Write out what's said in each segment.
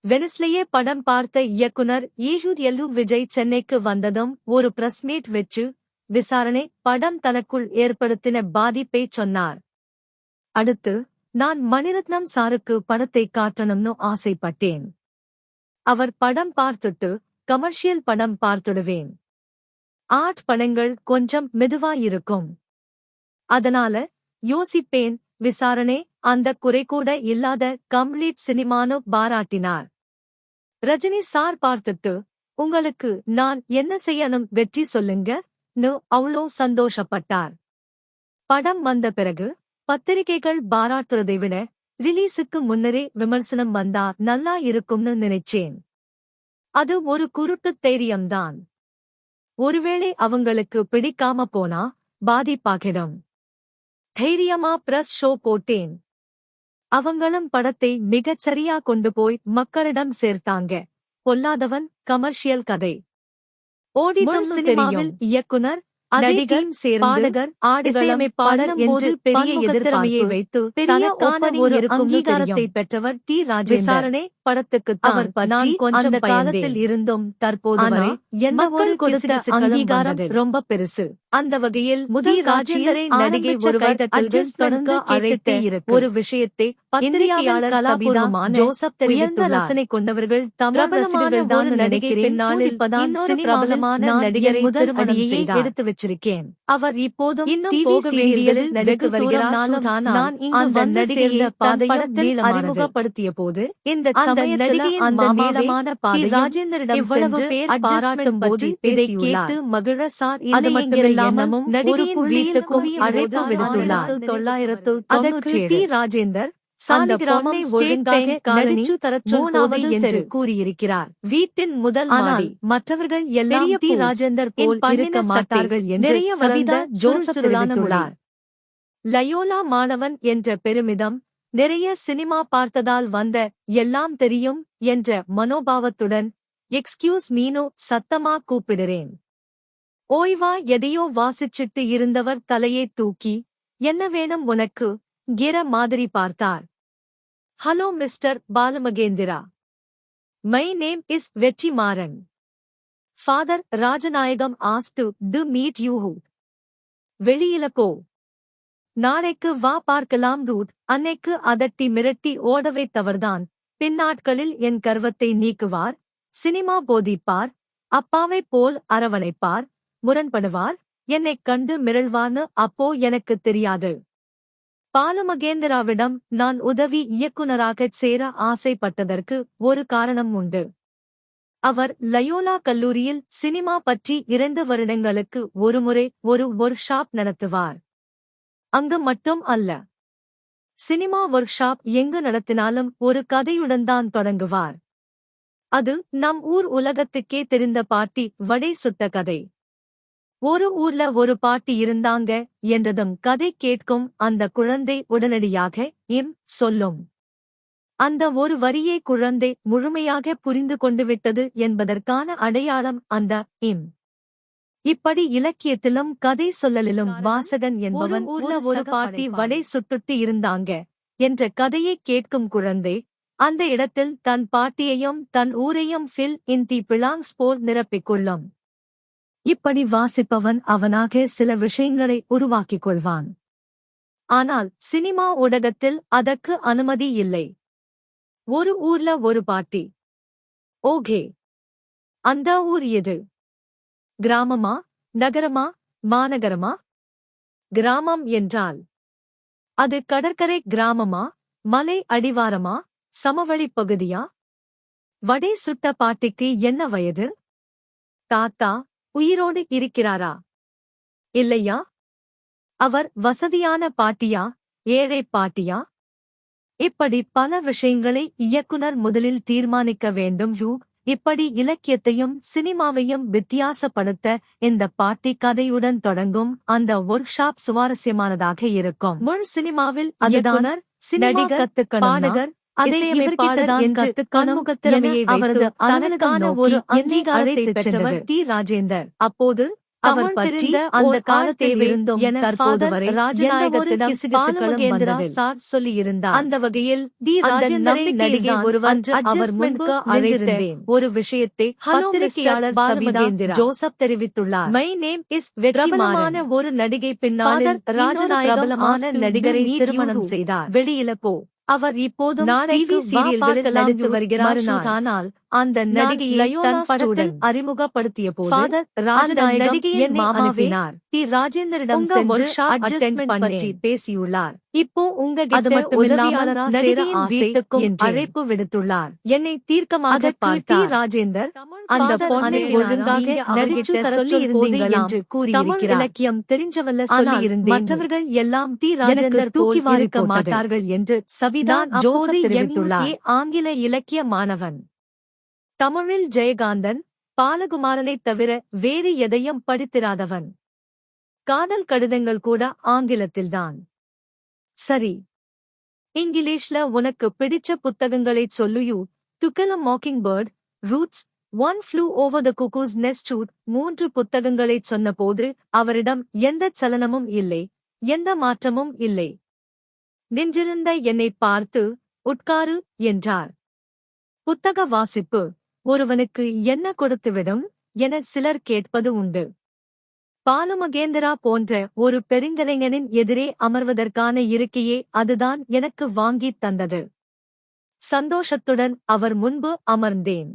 வெனிஸ்லேயே படம் பார்த்த இயக்குனர் ஈஷூர் விஜய் சென்னைக்கு வந்ததும் ஒரு பிரஸ் மீட் வெச்சு விசாரணை படம் தனக்குள் ஏற்படுத்தின பாதிப்பைச் சொன்னார். அடுத்து நான் மணிரத்னம் சாருக்கு படத்தை காட்டணும்னு ஆசைப்பட்டேன். அவர் படம் பார்த்துட்டு கமர்ஷியல் படம் பார்த்துடுவேன். ஆர்ட் படங்கள் கொஞ்சம் மெதுவா இருக்கும். அதனால யோசிப்பேன். விசாரணை அந்த குறை கூட இல்லாத கம்ப்ளீட் சினிமானு பாராட்டினார். ரஜினி சார் பார்த்துட்டு உங்களுக்கு நான் என்ன செய்யணும் வெற்றி சொல்லுங்க னு அவ்வளோ சந்தோஷப்பட்டார். படம் வந்த பிறகு பத்திரிகைகள் பாராட்டுறதை விட ரிலீஸுக்கு முன்னரே விமர்சனம் வந்தா நல்லா இருக்கும்னு நினைச்சேன். அது ஒரு குருட்டுத் தைரியம்தான். ஒருவேளை அவங்களுக்கு பிடிக்காம போனா பாதிப்பாகிடும். தைரியமா பிரஸ் ஷோ போட்டேன். அவங்களும் படத்தை மிகச் சரியா கொண்டு போய் மக்களிடம் சேர்த்தாங்க. பொல்லாதவன் கமர்ஷியல் கதை. ஓடிட்டும் சினிமாவில் இயக்குனர் நடிகர் பாடகர் இசையமைப்பாளர் என்று பெரிய எதிர்த்திறமையை வைத்து தனக்கான ஒரு அங்கீகாரத்தை பெற்றவர் டி. ராஜேந்தர். விசாரணை படத்துக்கு அவர் நான் கொஞ்சம் காலத்தில் இருந்தும் தற்போது வரை எந்த ஒரு கொடுத்த அங்கீகாரம் ரொம்ப பெருசு. அந்த வகையில் முதல் ராஜேந்தரை நடிகை ஒருவர் அட்ஜஸ்ட் தொடங்க அழைத்தே இருக்கு. ஒரு விஷயத்தை பத்திரிகையாளர் கலாபூர்வமான ஜோசப் உயர்ந்த ரசனை கொண்டவர்கள் தமிழ் ரசிகர்கள் தான் நினைக்கிறேன். பின்னாளில் பிரபலமான நடிகரை திருமணம் எடுத்து வச்சிருக்கேன். அவர் இப்போதும் இன்னும் போக வேண்டியதில் நடிக்க வருகிறார். நான் இங்கு வந்து சேர்ந்த படத்தில் அறிமுகப்படுத்திய போது இந்த சமயத்தில் அந்த நீளமான பாதை ராஜேந்தரிடம் இவ்வளவு பேர் பாராட்டும் போது இதை கேட்டு மகிழ சார் இது மட்டுமில்லாமல் நடிகையின் வீட்டுக்கும் அழைப்பு விடுத்துள்ளார். 1997 டி. ராஜேந்தர் அந்த பொண்ணை ஒழுங்காக நடிச்சு தரச்சோனாவது என்று கூறியிருக்கிறார். வீட்டின் முதல் மாடி. மற்றவர்கள் எல்லாம் டி. ராஜேந்தர் போல் இருக்க மாட்டார்கள் என்று சவிதா ஜோசப் தெரிவித்துள்ளார். லயோலா மாணவன் என்ற பெருமிதம் நிறைய சினிமா பார்த்ததால் வந்த எல்லாம் தெரியும் என்ற மனோபாவத்துடன் எக்ஸ்கியூஸ் மீனு சத்தமா கூப்பிடுறேன். ஓய்வா எதையோ வாசிச்சிட்டு இருந்தவர் தலையை தூக்கி என்ன வேணும் உனக்கு கிர மாதிரி பார்த்தார். Hello mister Balamahendra. My name is Vetrimaaran. Father Rajanayagam asked to meet you. வெளியில போ. நாளைக்கு வா பார்க்கலாம் ரூட். அன்னைக்கு அதட்டி மிரட்டி ஓடவை தவறுதான். பின்னாட்களில் என் கர்வத்தை நீக்குவார். சினிமா போதிப்பார். அப்பாவைப் போல் அரவணைப்பார். முரண்படுவார். என்னைக் கண்டு மிரள்வார்னு அப்போ எனக்குத் தெரியாது. பாலமகேந்திராவிடம் நான் உதவி இயக்குனராகச் சேர ஆசைப்பட்டதற்கு ஒரு காரணம் உண்டு. அவர் லயோலா கல்லூரியில் சினிமா பற்றி 2 வருடங்களுக்கு ஒருமுறை ஒரு ஒர்க் ஷாப் நடத்துவார். அங்கு மட்டும் அல்ல. சினிமா ஒர்க் ஷாப் எங்கு நடத்தினாலும் ஒரு கதையுடன் தான் தொடங்குவார். அது நம் ஊர் உலகத்துக்கே தெரிந்த பாட்டி வடை சுட்ட கதை. ஒரு ஊர்ல ஒரு பாட்டி இருந்தாங்க என்றதும் கதை கேட்கும் அந்த குழந்தை உடனடியாக சொல்லும். அந்த ஒரு வரியை குழந்தை முழுமையாக புரிந்து கொண்டுவிட்டது என்பதற்கான அடையாளம் அந்த இப்படி இலக்கியத்திலும் கதை சொல்லலிலும் வாசகன் என்பவன் ஊர்ல ஒரு பாட்டி வடை சுட்டுட்டு இருந்தாங்க என்ற கதையை கேட்கும் குழந்தை அந்த இடத்தில் தன் பாட்டியையும் தன் ஊரையும் ஃபில் இன் தி பிளாங்க்ஸ் போல் நிரப்பிக்கொள்ளும். இப்படி வாசிப்பவன் அவனாக சில விஷயங்களை உருவாக்கிக் கொள்வான். ஆனால் சினிமா ஊடகத்தில் அதற்கு அனுமதி இல்லை. ஒரு ஊர்ல ஒரு பாட்டி. ஓகே. அந்த ஊர் எது? கிராமமா நகரமா மாநகரமா? கிராமம் என்றால் அது கடற்கரை கிராமமா மலை அடிவாரமா சமவெளிப் பகுதியா? வடை சுட்ட பாட்டிக்கு என்ன வயது? தாத்தா உயிரோடு இருக்கிறாரா? இல்லையா? அவர் வசதியான பாட்டியா ஏழை பாட்டியா? இப்படி பல விஷயங்களை இயக்குனர் முதலில் தீர்மானிக்க வேண்டும். இப்படி இலக்கியத்தையும் சினிமாவையும் வித்தியாசப்படுத்த இந்த பாட்டி கதையுடன் தொடங்கும் அந்த ஒர்க் ஷாப் சுவாரஸ்யமானதாக இருக்கும். முழு சினிமாவில் அதுதான் நடிகர் பாடகர் அவரது தனக்கான ஒரு அங்கீகாரத்தை பெற்றவர் டி. ராஜேந்தர். அப்போது அவர் பற்றி அந்த காலத்தில் இருந்தும் என தற்போது வரை ராஜநாயகத்திடம் பாலுமகேந்திரா சார் சொல்லியிருந்தார். அந்த வகையில் தி ராஜேந்தரை நடிகை ஒருவர் அவர் முன்பு அழைத்திருந்தேன் ஒரு விஷயத்தை பத்திரிகையாளர் பாலுமகேந்திரா ஜோசப் தெரிவித்துள்ளார். மை நேம் இஸ் பிரபலமான ஒரு நடிகை பின்னால் ராஜநாயகமான நடிகரை திருமணம் செய்தார். வெளியில போ. அவர் இப்போதும் டிவி சீரியல்களில் நடித்து வருகிறார். ஆனால் அந்த நடிகையை தன் படத்தில் அறிமுகப்படுத்திய போது ராஜநாயகம் மாமாவினார் தி ராஜேந்தரிடம் சென்று அட்ஜஸ்ட்மென்ட் பற்றி பேசியுள்ளார். இப்போ உங்ககிட்ட உதவியாளரா சேர வீட்டுக்கும் அழைப்பு விடுத்துள்ளார். என்னை தீர்க்கமாக பார்த்தார் ராஜேந்தர். அந்த பொண்ணை ஒழுங்காக நடிச்சு சொல்லி இருந்தீங்களாம் என்று கூறியிருக்கிறார். இலக்கியம் தெரிஞ்சவல்ல சொல்லி இருந்தேன். மற்றவர்கள் எல்லாம் தி ராஜேந்தர் தூக்கி வாரிக்க மாட்டார்கள் என்று சபிதா ஜோசப் தெரிவித்துள்ளார். ஆங்கில இலக்கிய மாணவன். தமிழில் ஜெயகாந்தன், பாலகுமாரனை தவிர வேறு எதையும் படித்திராதவன். காதல் கடிதங்கள் கூட ஆங்கிலத்தில்தான். சரி, இங்கிலீஷ்ல உனக்கு பிடிச்ச புத்தகங்களைச் சொல்லுயூ. To kill a mockingbird, roots, one flew over the cuckoo's nest. 3 புத்தகங்களைச் சொன்னபோது அவரிடம் எந்தச் சலனமும் இல்லை, எந்த மாற்றமும் இல்லை. நின்றிருந்த என்னைப் பார்த்து உட்காரு என்றார். புத்தக வாசிப்பு ஒருவனுக்கு என்ன கொடுத்துவிடும் என சிலர் கேட்பது உண்டு. பாலுமகேந்திரா போன்ற ஒரு பெருங்கலைஞனின் எதிரே அமர்வதற்கான இருக்கையே அதுதான் எனக்கு வாங்கித் தந்தது. சந்தோஷத்துடன் அவர் முன்பு அமர்ந்தேன்.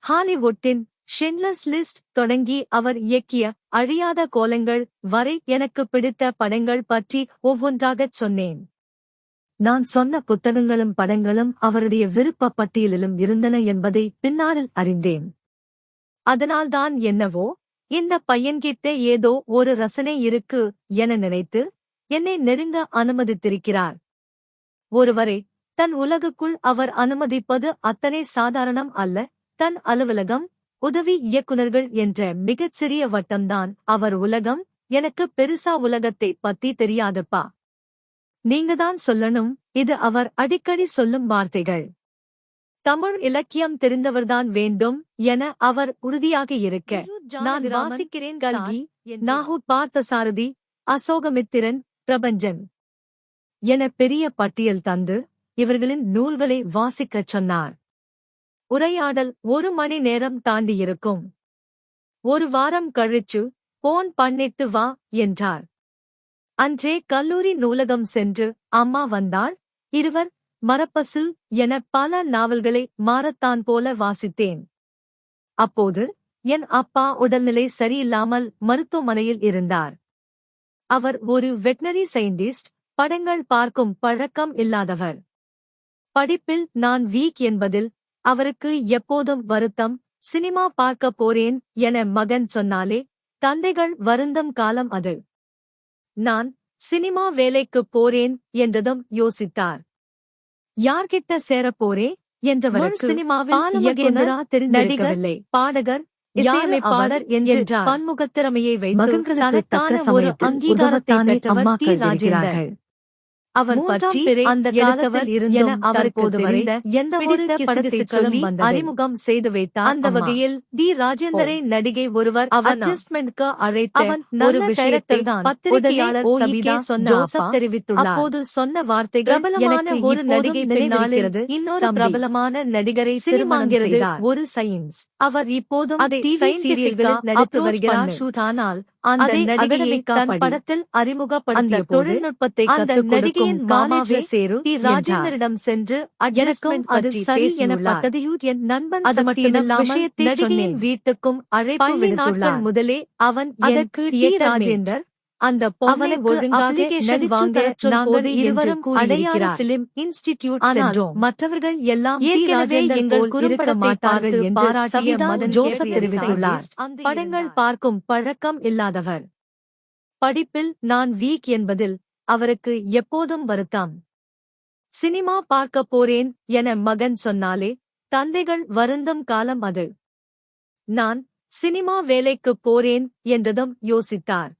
ஹாலிவுட்டின் ஷிண்ட்லர்ஸ் லிஸ்ட் தொடங்கி அவர் இயக்கிய அழியாத கோலங்கள் வரை எனக்கு பிடித்த படங்கள் பற்றி ஒவ்வொன்றாகச் சொன்னேன். நான் சொன்ன புத்தகங்களும் படங்களும் அவருடைய விருப்ப பட்டியலிலும் இருந்தன என்பதை பின்னாளில் அறிந்தேன். அதனால்தான் என்னவோ இந்த பையன்கிட்ட ஏதோ ஒரு ரசனை இருக்கு என நினைத்து என்னை நெருங்க அனுமதித்திருக்கிறார். ஒருவரை தன் உலகுக்குள் அவர் அனுமதிப்பது அத்தனை சாதாரணம் அல்ல. தன் அலுவலகம், உதவி இயக்குநர்கள் என்ற மிகச் சிறிய வட்டம்தான் அவர் உலகம். எனக்கு பெருசா உலகத்தை பத்தி தெரியாதுப்பா. நீங்கதான் சொல்லணும். இது அவர் அடிக்கடி சொல்லும் வார்த்தைகள். தமிழ் இலக்கியம் தெரிந்தவர்தான் வேண்டும் என அவர் உறுதியாக இருக்க, நான் வாசிக்கிறேன். கல்கி, நாகூர் பார்த்தசாரதி, அசோகமித்திரன், பிரபஞ்சன் என பெரிய பட்டியல் தந்து இவர்களின் நூல்களை வாசிக்கச் சொன்னார். உரையாடல் 1 மணி நேரம் தாண்டியிருக்கும். 1 வாரம் கழிச்சு போன் பண்ணிட்டு வா என்றார். அன்றே கல்லூரி நூலகம் சென்று அம்மா வந்தாள். இருவர், மரப்பசு என பல நாவல்களை மாரத்தான் போல வாசித்தேன். அப்போது என் அப்பா உடல்நிலை சரியில்லாமல் மருத்துவமனையில் இருந்தார். அவர் ஒரு வெட்னரி சயின்டிஸ்ட். படங்கள் பார்க்கும் பழக்கம் இல்லாதவர். படிப்பில் நான் வீக் என்பதில் அவருக்கு எப்போதும் வருத்தம். சினிமா பார்க்க போறேன் என மகன் சொன்னாலே தந்தைகள் வருந்தும் காலம் அது. நான் சினிமா வேலைக்குப் போறேன் என்றதும் யோசித்தார். யார்கிட்ட சேரப்போரே என்றவருக்கு சினிமாவில் பாலுமகேந்திரா தெரிந்திருக்கவில்லை. பாடகர், இசையமைப்பாளர் என்ற பன்முகத்திறமையை வைத்து தனக்கான ஒரு அங்கீகாரத்தை பெற்றவர் டி ராஜேந்தர். அவர் பற்றி அந்த காலத்தில் இருந்த அவர் போதுவரை எந்த ஒரு படத்தை சொல்லி அறிமுகம் செய்து வைத்தார். அந்த வகையில் டி ராஜேந்தரை நடிகை ஒருவர் அட்ஜஸ்ட்மென்ட்க்கு அழைத்த ஒரு விஷயத்தை பத்திரிகையாளர் சபிதா ஜோசப் தெரிவித்துள்ளார். அப்போது சொன்ன வார்த்தைகள் பிரபலமான ஒரு நடிகை பின்னாலிருந்து இன்னொரு பிரபலமான நடிகரை திருமணம் செய்தார். ஒரு சயின்ஸ். அவர் இப்போதும் டிவி சீரியல்களில் நடித்து வருகிறார். ஆனால் அந்த நடிகையை தன் படத்தில் அறிமுகப்படுத்திய தொழில்நுட்பத்தை கற்றுக் கொடுக்கும் மாமாவே சேரு தி ராஜேந்தரிடம் சென்று அட்ஜஸ்ட்மென்ட் பற்றி சரி எனப்பட்டது. என் நண்பன் சமத்தியிடம் விஷயத்தை நடிகையின் வீட்டுக்கும் அழைப்பு விடுத்துள்ளார். முதலே அவன் அதற்கு டி ராஜேந்தர் அந்த பொண்ணை ஒழுங்காக நடிவாங்க நாங்கள் இருவரும் அடையாறு பிலிம் இன்ஸ்டிடியூட் சென்றோம். மற்றவர்கள் எல்லாம் டி ராஜேந்தர் எங்கள் இருக்க மாட்டார்கள் என்று பாராட்டிய மதன் ஜோசப் தெரிவித்துள்ளார். படங்கள் பார்க்கும் பழக்கம் இல்லாதவர். படிப்பில் நான் வீக் என்பதில் அவருக்கு எப்போதும் வருத்தம். சினிமா பார்க்க போறேன் என மகன் சொன்னாலே தந்தைகள் வருந்தும் காலம் அது. நான் சினிமா வேலைக்குப் போறேன் என்றதும் யோசித்தார்.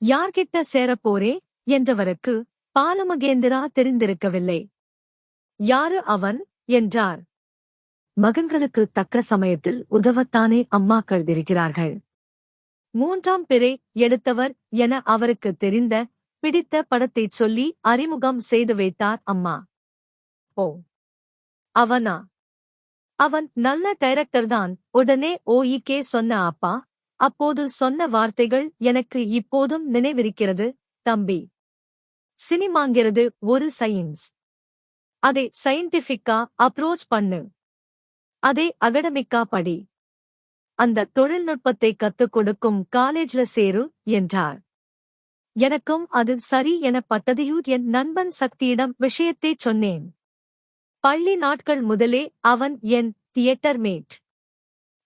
யார்கிட்ட சேரப்போரே என்றவருக்கு பாலுமகேந்திரா தெரிந்திருக்கவில்லை. யாரு அவன் என்றார். மகன்களுக்கு தக்க சமயத்தில் உதவத்தானே அம்மாக்கள் இருக்கிறார்கள். மூன்றாம் பிறை எடுத்தவர் என அவருக்கு தெரிந்த பிடித்த படத்தைச் சொல்லி அறிமுகம் செய்து வைத்தார் அம்மா. ஓ, அவனா? அவன் நல்ல டைரக்டர்தான். உடனே ஓகே சொன்ன அப்பா. அப்போது சொன்ன வார்த்தைகள் எனக்கு இப்போதும் நினைவிருக்கிறது. தம்பி, சினிமாங்கிறது ஒரு சயின்ஸ். அதை சயின்டிஃபிக்கா அப்ரோச் பண்ணு. அதை அகடமிக்கா படி. அந்த தொழில்நுட்பத்தை கத்துக் கொடுக்கும் காலேஜ்ல சேரு என்றார். எனக்கும் அது சரி என பட்டதையூ என் நண்பன் சக்தியிடம் விஷயத்தைச் சொன்னேன். பள்ளி நாட்கள் முதலே அவன் என் தியேட்டர் மேட்.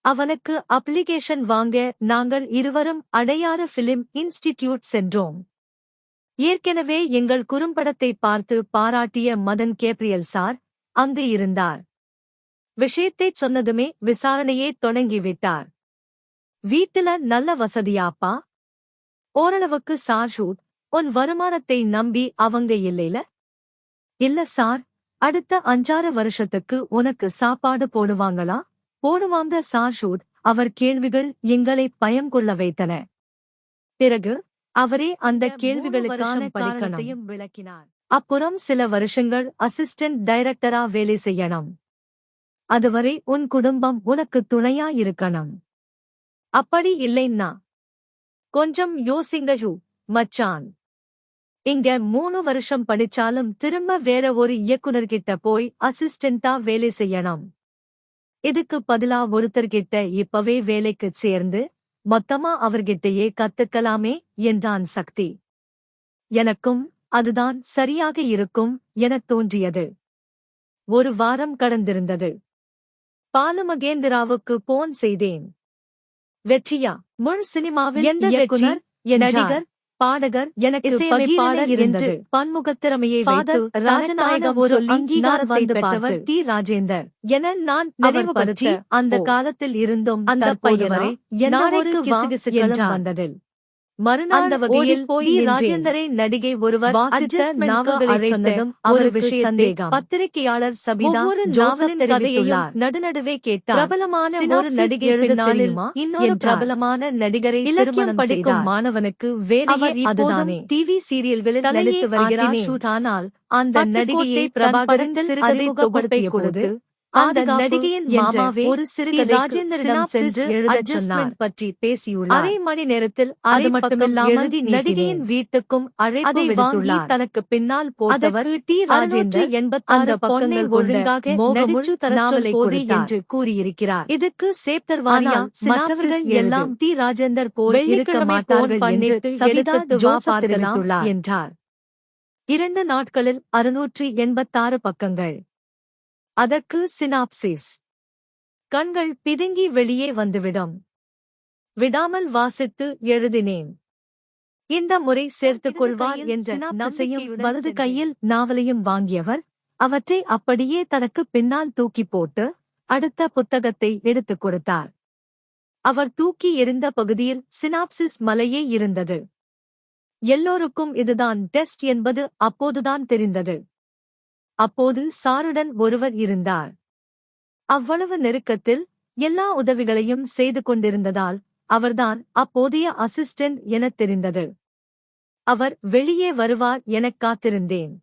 அவனுக்கு அப்ளிகேஷன் வாங்க நாங்கள் இருவரும் அடையாறு பிலிம் இன்ஸ்டிடியூட் சென்றோம். ஏற்கனவே எங்கள் குறும்படத்தை பார்த்து பாராட்டிய மதன் கேப்ரியல் சார் அங்கு இருந்தார். விஷயத்தைச் சொன்னதுமே விசாரணையே தொடங்கிவிட்டார். வீட்டுல நல்ல வசதியாப்பா? ஓரளவுக்கு சார். ஷூட் உன் வருமானத்தை நம்பி அவங்க இல்லைல? இல்ல சார். அடுத்த 5-6 வருஷத்துக்கு உனக்கு சாப்பாடு போடுவாங்களா? போடுவாங்க சார். ஷூட் அவர் கேள்விகள் எங்களை பயம் கொள்ள வைத்தன. பிறகு அவரே அந்த கேள்விகளுக்கான காரணத்தையும் விளக்கினார். அப்புறம் சில வருஷங்கள் அசிஸ்டன்ட் டைரக்டரா வேலை செய்யணும். அதுவரை உன் குடும்பம் உனக்கு துணையா இருக்கணும். அப்படி இல்லைன்னா கொஞ்சம் யோசிங்க மச்சான். இங்க 3 வருஷம் படிச்சாலும் திரும்ப வேற ஒரு இயக்குனர்கிட்ட போய் அசிஸ்டண்டா வேலை செய்யணும். இதுக்கு பதிலா ஒருத்தர்கிட்ட இப்பவே வேலைக்குச் சேர்ந்து மொத்தமா அவர்கிட்டயே கத்துக்கலாமே என்றான் சக்தி. எனக்கும் அதுதான் சரியாக இருக்கும் எனத் தோன்றியது. ஒரு வாரம் கடந்திருந்தது. பாலுமகேந்திராவுக்கு போன் செய்தேன். வெற்றியா? முழு சினிமாவில் எந்த இயக்குனர், நடிகர், பாடகர், எனக்கு இசையமைப்பாளர் என்று பன்முகத்திறமையை வைத்து ராஜநாயக ஒரு அங்கீகாரத்தை பெற்றவர் டி. ராஜேந்தர் என நான் நிறைவுபடுத்தி அந்த காலத்தில் இருந்தும் அந்த பையனை நாளைக்கு கிசுகிசுகளும் வந்ததில் மறுநாள் அந்த வகையில் போய் ராஜேந்தரை நடிகை ஒருவர் வாசித்த நாவல்களை சொன்னதும் அவர் விஷயந்தேகம். பத்திரிகையாளர் சபிதா ஒரு நாவலின் கதையையும் நடுநடுவே கேட்டார். பிரபலமான ஒரு நடிகை எழுதினாலும் இன்னொரு பிரபலமான நடிகரை இலக்கியம் படிக்கும் மாணவனுக்கு வேலையே அதுதானே. டிவி சீரியல்களில் நடித்து வருகிறார். ஆனால் அந்த நடிகையை பிரபாகரன் சிறுகதை தொகுப்பை கொடுத்து அந்த நடிகையின் மாமாவே ஒரு சிறுகதை ராஜேந்தரிடம் சென்று எழுதச் சொன்னார் பற்றி பேசியுள்ளார். அரை மணி நேரத்தில் அது மட்டுமில்லாமல் நடிகையின் வீட்டுக்கும் அழைப்பு விடுத்துள்ளார். தனக்கு பின்னால் போட்டவர் டி. ராஜேந்தர் 86 பக்கங்கள் ஒழுங்காக நடிச்சு நாவலை கொடு என்று கூறியிருக்கிறார். இதுக்கு சேப்டர் வாரியா மற்றவர்கள் எல்லாம் டி. ராஜேந்தர் போல் இருக்க மாட்டார்கள் என்று சபிதா ஜோசப் தெரிவித்துள்ளார் என்றார். 2 நாட்களில் 686 பக்கங்கள். அதற்கு சினாப்சிஸ். கண்கள் பிதுங்கி வெளியே வந்துவிடும். விடாமல் வாசித்து எழுதினேன். இந்த முறை சேர்த்துக் கொள்வார் என்ற நம்பிக்கையும் வலது கையில் நாவலையும் வாங்கியவர் அவற்றை அப்படியே தனக்கு பின்னால் தூக்கி போட்டு அடுத்த புத்தகத்தை எடுத்துக் கொடுத்தார். அவர் தூக்கி எறிந்த பகுதியில் சினாப்சிஸ் மலையே இருந்தது. எல்லோருக்கும் இதுதான் டெஸ்ட் என்பது அப்போதுதான் தெரிந்தது. அப்போது சாருடன் ஒருவர் இருந்தார். அவ்வளவு நெருக்கத்தில் எல்லா உதவிகளையும் செய்து கொண்டிருந்ததால் அவர்தான் அப்போதைய அசிஸ்டன்ட் எனத் தெரிந்தது. அவர் வெளியே வருவார் எனக் காத்திருந்தேன்.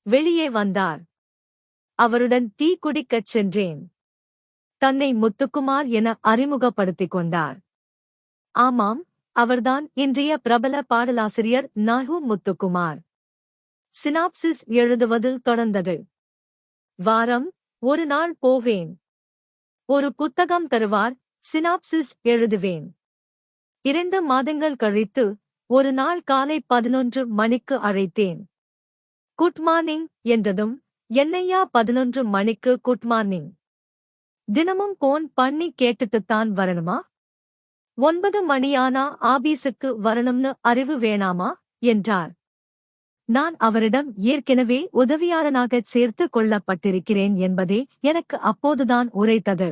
வெளியே வந்தார். அவருடன் டீ குடிக்கச் சென்றேன். தன்னை முத்துக்குமார் என அறிமுகப்படுத்திக் கொண்டார். ஆமாம், அவர்தான் இன்றைய பிரபல பாடலாசிரியர் நாகு முத்துக்குமார். சினாப்சிஸ் எழுதுவதில் தொடர்ந்தது. வாரம் ஒரு நாள் போவேன். ஒரு புத்தகம் தருவார். சினாப்சிஸ் எழுதுவேன். 2 மாதங்கள் கழித்து ஒரு நாள் காலை 11 மணிக்கு அழைத்தேன். குட் மார்னிங் என்றதும் என்னையா 11 மணிக்கு குட் மார்னிங்? தினமும் போன் பண்ணி கேட்டுட்டுத்தான் வரணுமா? 9 மணியானா ஆபீஸுக்கு வரணும்னு அறிவு வேணாமா என்றார். நான் அவரிடம் ஏற்கனவே உதவியாளனாகச் சேர்த்து கொள்ளப்பட்டிருக்கிறேன் என்பதே எனக்கு அப்போதுதான் உரைத்தது.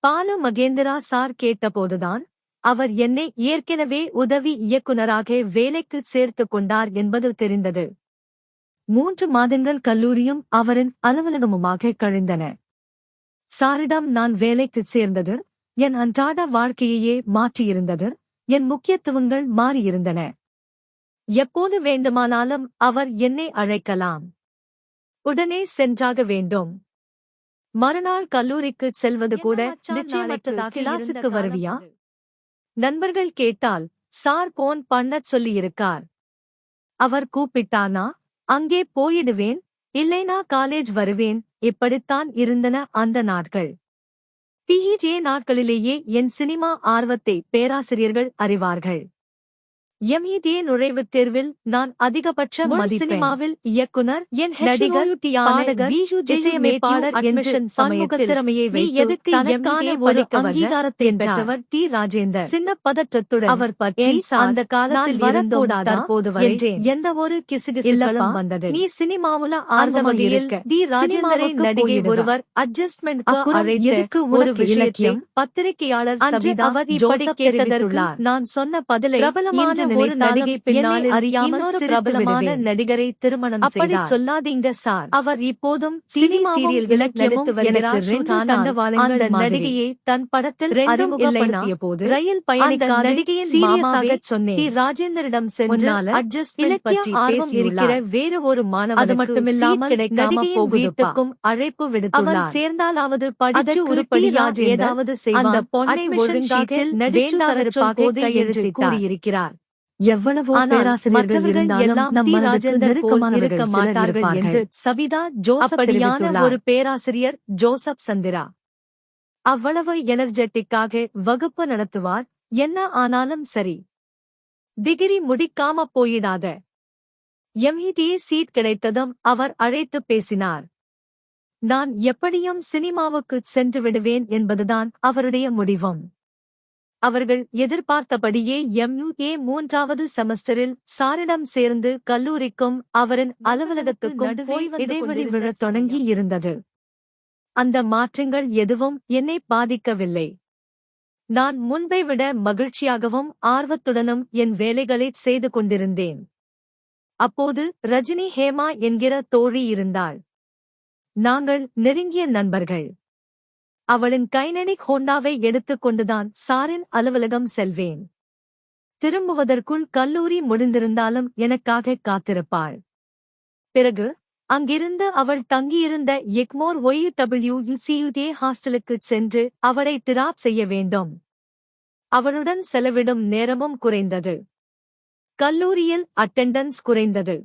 பாலு மகேந்திரா சார் கேட்டபோதுதான் அவர் என்னை ஏற்கனவே உதவி இயக்குனராக வேலைக்கு சேர்த்துக் கொண்டார் என்பது தெரிந்தது. 3 மாதங்கள் கல்லூரியும் அவரின் அலுவலகமுமாக கழிந்தன. சாரிடம் நான் வேலைக்குச் சேர்ந்தது என் அன்றாட வாழ்க்கையையே மாற்றியிருந்தது. என் முக்கியத்துவங்கள் மாறியிருந்தன. எப்போது வேண்டுமானாலும் அவர் என்னை அழைக்கலாம். உடனே சென்றாக வேண்டும். மறுநாள் கல்லூரிக்குச் செல்வது கூட நிச்சயமற்றதாக கிளாஸுக்கு வருவியா? நண்பர்கள் கேட்டால் சார் போன் பண்ணச் சொல்லியிருக்கார். அவர் கூப்பிட்டானா அங்கே போயிடுவேன், இல்லைனா காலேஜ் வருவேன். இப்படித்தான் இருந்தன அந்த நாட்கள். பிஇஏ நாட்களிலேயே என் சினிமா ஆர்வத்தை பேராசிரியர்கள் அறிவார்கள். எம்இஏ நுழைவுத் தேர்வில் நான் அதிகபட்ச மதிப்பெண். சினிமாவில் இயக்குனர், நடிகர், பாடகர், இசையமைப்பாளர் என்று பன்முகத்திறமையை வைத்து தனக்கான ஒரு அங்கீகாரத்தை பெற்றவர் டி. ராஜேந்தர். சின்ன பதற்றத்துடன் அவர் பற்றி அந்த காலத்தில் வரக்கூடாதா தற்போது வரை எந்த ஒரு கிசுகிசுகளும் வந்தது. நீ சினிமாவுல ஆர்வமாக இருக்க டி. ராஜேந்தரை நடிகை ஒருவர் அட்ஜஸ்ட்மெண்ட் அழைத்து ஒரு விஷயத்தை பத்திரிகையாளர் சபிதா ஜோசப் தெரிவித்துள்ளார். நான் சொன்ன பதிலை பிரபலமான ஒரு நடிகை பின்னால் அறியாமல் பிரபலமான நடிகரை திருமணம் செய்தார். அப்படி சொல்லாதீங்க சார். அவர் இப்போதும் சினிமா சீரியல்களில் நடித்து வருகிறார். அந்த நடிகையை தன் படத்தில் அறிமுகப்படுத்திய போது ரயில் பயணிக்க நடிகையின் மாமாவாக சொன்னேன். டி. ராஜேந்தரிடம் சென்று அட்ஜஸ்ட்மெண்ட் பற்றி பேசியிருக்கிற வேறு ஒரு மாணவர். அது மட்டுமில்லாமல் நடிகையின் வீட்டுக்கும் அழைப்பு விடுத்துள்ளார். அவன் சேர்ந்தாலாவது படிச்சு உருப்படியாக ஏதாவது செய்வான். அந்த பொண்ணை ஒழுங்காக வேண்டாதற்காக கையெழுத்து கூறியிருக்கிறார். எவ்வளவோ பேராசிரியர்கள் இருந்தாலும் நம் மனதுக்கு நெருக்கமானவர்கள் இருக்க மாட்டார்கள் என்று சபிதா ஜோசப் தெரிவித்துள்ளார். ஒரு பேராசிரியர் ஜோசப் சந்திரா அவ்வளவு எனர்ஜெட்டிக்காக வகுப்பு நடத்துவார். என்ன ஆனாலும் சரி, டிகிரி முடிக்காம போயிடாத. எம்இஏ சீட் கிடைத்ததும் அவர் அழைத்து பேசினார். நான் எப்படியும் சினிமாவுக்குச் சென்று விடுவேன் என்பதுதான் அவருடைய முடிவும். அவர்கள் எதிர்பார்த்தபடியே எம்இஏ 3வது செமஸ்டரில் சாரிடம் சேர்ந்து கல்லூரிக்கும் அவரின் அலுவலகத்துக்கும் இடைவெளி விழத் தொடங்கி இருந்தது. அந்த மாற்றங்கள் எதுவும் என்னை பாதிக்கவில்லை. நான் முன்பை விட மகிழ்ச்சியாகவும் ஆர்வத்துடனும் என் வேலைகளைச் செய்து கொண்டிருந்தேன். அப்போது ரஜினி ஹேமா என்கிற தோழி இருந்தாள். நாங்கள் நெருங்கிய நண்பர்கள். அவளின் கைனடிக் ஹோண்டாவை எடுத்துக் கொண்டுதான் சாரின் அலுவலகம் செல்வேன். திரும்புவதற்குள் கல்லூரி முடிந்திருந்தாலும் எனக்காக காத்திருப்பாள். பிறகு அங்கிருந்து அவள் தங்கியிருந்த எக்மோர் ஒய்டபிள்யூசியுஏ ஹாஸ்டலுக்குச் சென்று அவளை டிராப் செய்ய வேண்டும். அவளுடன் செலவிடும் நேரமும் குறைந்தது. கல்லூரியில் அட்டெண்டன்ஸ் குறைந்தது.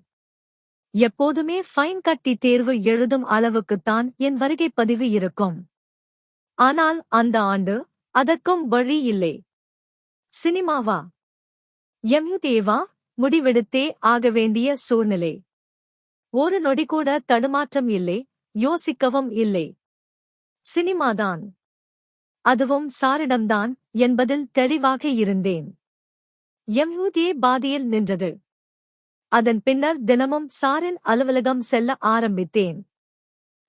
எப்போதுமே ஃபைன் கட்டி தேர்வு எழுதும் அளவுக்குத்தான் என் வருகை பதிவு இருக்கும். ஆனால் அந்த ஆண்டு அதற்கும் வழி இல்லை. சினிமாவா எம்இஏவா முடிவெடுத்தே ஆக வேண்டிய சூழ்நிலை. ஒரு நொடிகூட தடுமாற்றம் இல்லை, யோசிக்கவும் இல்லை. சினிமாதான், அதுவும் சாரிடம்தான் என்பதில் தெளிவாக இருந்தேன். எம்இஏ பாதியில் நின்றது. அதன் பின்னர் தினமும் சாரின் அலுவலகம் செல்ல ஆரம்பித்தேன்.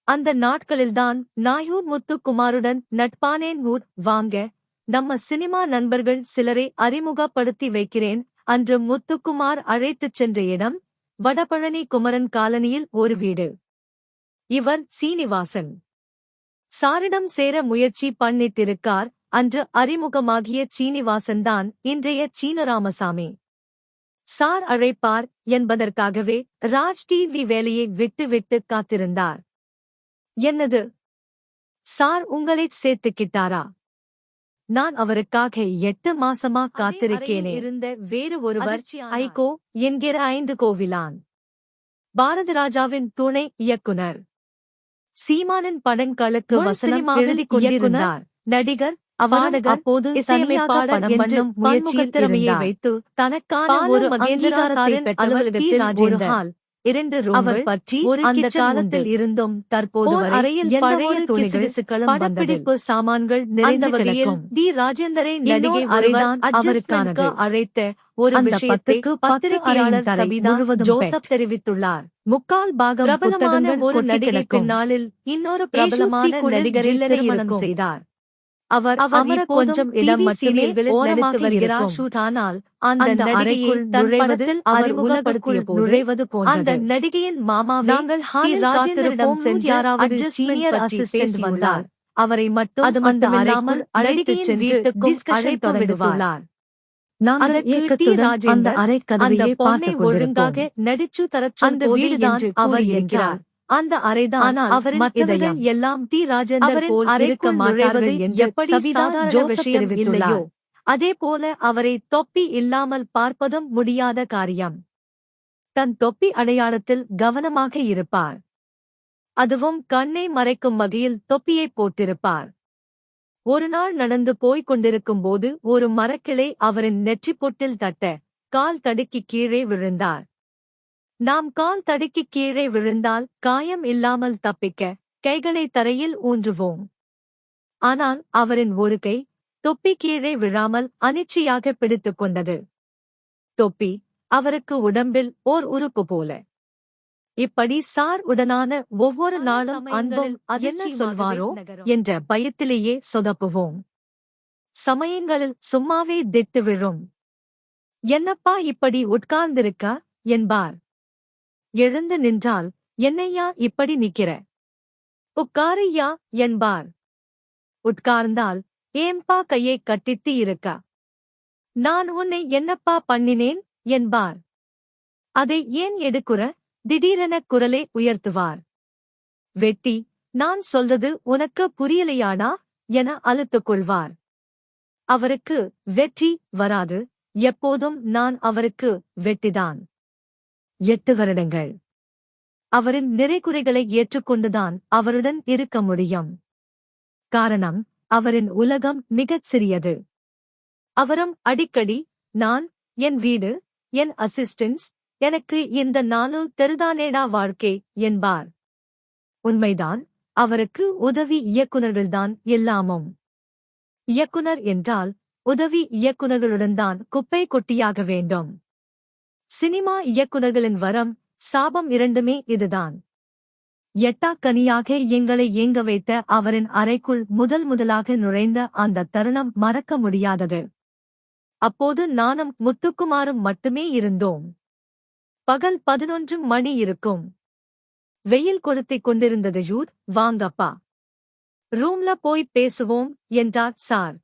அந்த நாட்களில்தான் நாயூர் முத்துக்குமாருடன் நட்பானேன். வாங்க, நம்ம சினிமா நண்பர்கள் சிலரை அறிமுகப்படுத்தி வைக்கிறேன். அன்று முத்துக்குமார் அழைத்துச் சென்ற இடம் வடபழனி குமரன் காலனியில் ஒரு வீடு. இவர் சீனிவாசன். சாரிடம் சேர முயற்சி பண்ணிட்டிருக்கார். அன்று அறிமுகமாகிய சீனிவாசன்தான் இன்றைய சீனராமசாமி. சார் அழைப்பார் என்பதற்காகவே ராஜ் டிவி வேலையை விட்டு காத்திருந்தார். என்னது, சார் உங்களைச் சேர்த்துக்கிட்டாரா? நான் அவருக்காக 8 மாசமா காத்திருக்கேனே. இருந்த வேறு ஒருவர் ஐகோ என்கிற 5 கோவிலான். பாரதிராஜாவின் துணை இயக்குனர். சீமானின் படங்களுக்கு வசனம் எழுதிக் கொண்டிருந்தார். நடிகர், பாடகர், அப்போது இசையமைப்பாளர் என்று முயற்சியை வைத்து தனக்கான ஒரு அங்கீகாரத்தை பெற்றவர் டி. ராஜேந்தர். 2 ரூம்கள் பற்றி ஒரு அந்த காலத்தில் இருந்தும் தற்போது அறையில் பழைய துணிகள், படப்பிடிப்பு சாமான்கள் நிறைந்த வகையில் டி. ராஜேந்தரை நடிகை அறைதான் அவருக்கானது அழைத்த ஒரு விஷயத்துக்கு பத்திரிகையாளர் சபிதா ஜோசப் தெரிவித்துள்ளார். முக்கால் பாகம் பிரபலமான ஒரு நடிகை பின்னாளில் இன்னொரு பிரபலமான நடிகரை திருமணம் செய்தார். அவர் கொஞ்சம் இடம் மட்டுமே ஓரமாக வருகிறார். ஆனால் அந்த அறைக்குள் நுழைவதில் அவர் உலகத்திற்குள் நுழைவது போன்றது. அந்த நடிகையின் மாமாவை நாங்கள் ராஜேந்தரிடம் சென்றாராவது சீனியர் அசிஸ்டன்ட் வந்தார். அவரை மட்டும் அது மட்டுமில்லாமல் அழைத்துச் சென்று டிஸ்கஷன் தொடங்குவார். நாங்கள் அதற்கு டி. ஏக்கத்துடன் அந்த ராஜேந்தர், அறை அந்த கதவையே பொண்ணை பார்த்துக் ஒழுங்காக கொண்டிருப்போம். நடிச்சு தரச் அந்த சொல் வீடுதான் என்று அவர் கூறியிருக்கிறார். என்றார். அந்த அறைதான் ஆனால் அவரின் மற்றவர்கள் இதயம். எல்லாம் டி. ராஜேந்தர் அவரின் போல் இருக்க அறைக்குள் மாட்டார்கள் நுழைவது என்று எப்படி சபிதா சாதாரண ஜோசப் விஷயம் தெரிவித்துள்ளார். இல்லையோ? அதேபோல அவரை தொப்பி இல்லாமல் பார்ப்பதும் முடியாத காரியம். தன் தொப்பி அடையாளத்தில் கவனமாக இருப்பார். அதுவும் கண்ணை மறைக்கும் வகையில் தொப்பியை போட்டிருப்பார். ஒருநாள் நடந்து போய்க் கொண்டிருக்கும்போது ஒரு மரக்கிளை அவரின் நெற்றிப்பொட்டில் தட்ட, கால் தடுக்கி கீழே விழுந்தார். நாம் கால் தடுக்கி கீழே விழுந்தால் காயம் இல்லாமல் தப்பிக்க கைகளை தரையில் ஊன்றுவோம். ஆனால் அவரின் ஒரு கை தொப்பி கீழே விழாமல் அனிச்சையாக பிடித்துக் கொண்டது. தொப்பி அவருக்கு உடம்பில் ஓர் உறுப்பு போல. இப்படி சார் உடனான ஒவ்வொரு நாளும் அன்பும் என்ன சொல்வாரோ என்ற பயத்திலேயே சொதப்புவோம். சமயங்களில் சும்மாவே திட்டு விழும். என்னப்பா இப்படி உட்கார்ந்திருக்க என்பார். எழுந்து நின்றால், என்னையா இப்படி நிக்கிற? உட்காரையா என்பார். உட்கார்ந்தால், ஏம்பா கையை கட்டிட்டு இருக்க? நான் உன்னை என்னப்பா பண்ணினேன் என்பார். அதை ஏன் எடுக்குற? திடீரென குரலை உயர்த்துவார். வெட்டி, நான் சொல்றது உனக்கு புரியலையாடா என அழுத்துக் கொள்வார். அவருக்கு வெற்றி வராது. எப்போதும் நான் அவருக்கு வெட்டிதான். 8 வருடங்கள். அவரின் நிறைகுறைகளை ஏற்றுக்கொண்டுதான் அவருடன் இருக்க முடியும். காரணம், அவரின் உலகம் மிகச் சிறியது. அவரும் அடிக்கடி, நான், என் வீடு, என் அசிஸ்டன்ஸ், எனக்கு இந்த 4 தெருதானேடா வாழ்க்கை என்பார். உண்மைதான், அவருக்கு உதவி இயக்குநர்கள்தான் எல்லாமும். இயக்குனர் என்றால் உதவி இயக்குநர்களுடன் தான் குப்பை கொட்டியாக வேண்டும். சினிமா இயக்குநர்களின் வரம், சாபம் இரண்டுமே இதுதான். எட்டாக்கனியாக எங்களை ஏங்க வைத்த அவரின் அறைக்குள் முதலாக நுழைந்த அந்த தருணம் மறக்க முடியாதது. அப்போது நானும் முத்துக்குமாரும் மட்டுமே இருந்தோம். பகல் 11 மணி இருக்கும். வெயில் கொளுத்திக் கொண்டிருந்தது. வாங்கப்பா, ரூம்ல போய் பேசுவோம் என்றார் சார்.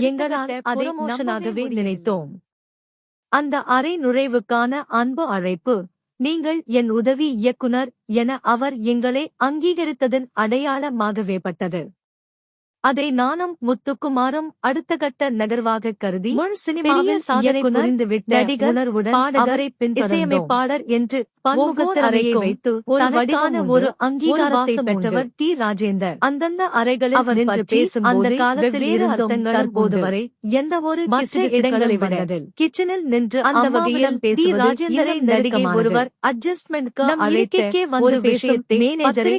எங்களால் அதை ப்ரமோஷனாகவே நினைத்தோம். அந்த அறை நுழைவுக்கான அன்பு அழைப்பு, நீங்கள் என் உதவி இயக்குனர் என அவர் எங்களை அங்கீகரித்ததன் அடையாளமாகவே பட்டது. அதை நானும் முத்துக்குமாரும் அடுத்த கட்ட நகர்வாக கருதி முழு சினிமாவில் சாதனை புரிந்துவிட்ட நடிகர், பாடகர், இசையமைப்பாளர் என்று பன்முகத் அறையை வைத்து தனக்கான ஒரு அங்கீகாரத்தை பெற்றவர் டி. ராஜேந்தர். அந்தந்த அறைகளில் அவர் நின்று பேசும்போது அந்த காலத்தில் இருந்தும் தற்போது வரை எந்த ஒரு மற்ற இடங்களை விட கிச்சனில் நின்று அந்த வகையில் பேசுவது ராஜேந்தரை நடிகை ஒருவர் அட்ஜஸ்ட்மெண்ட் அழைத்தே வந்து விஷயத்தை மேனேஜரை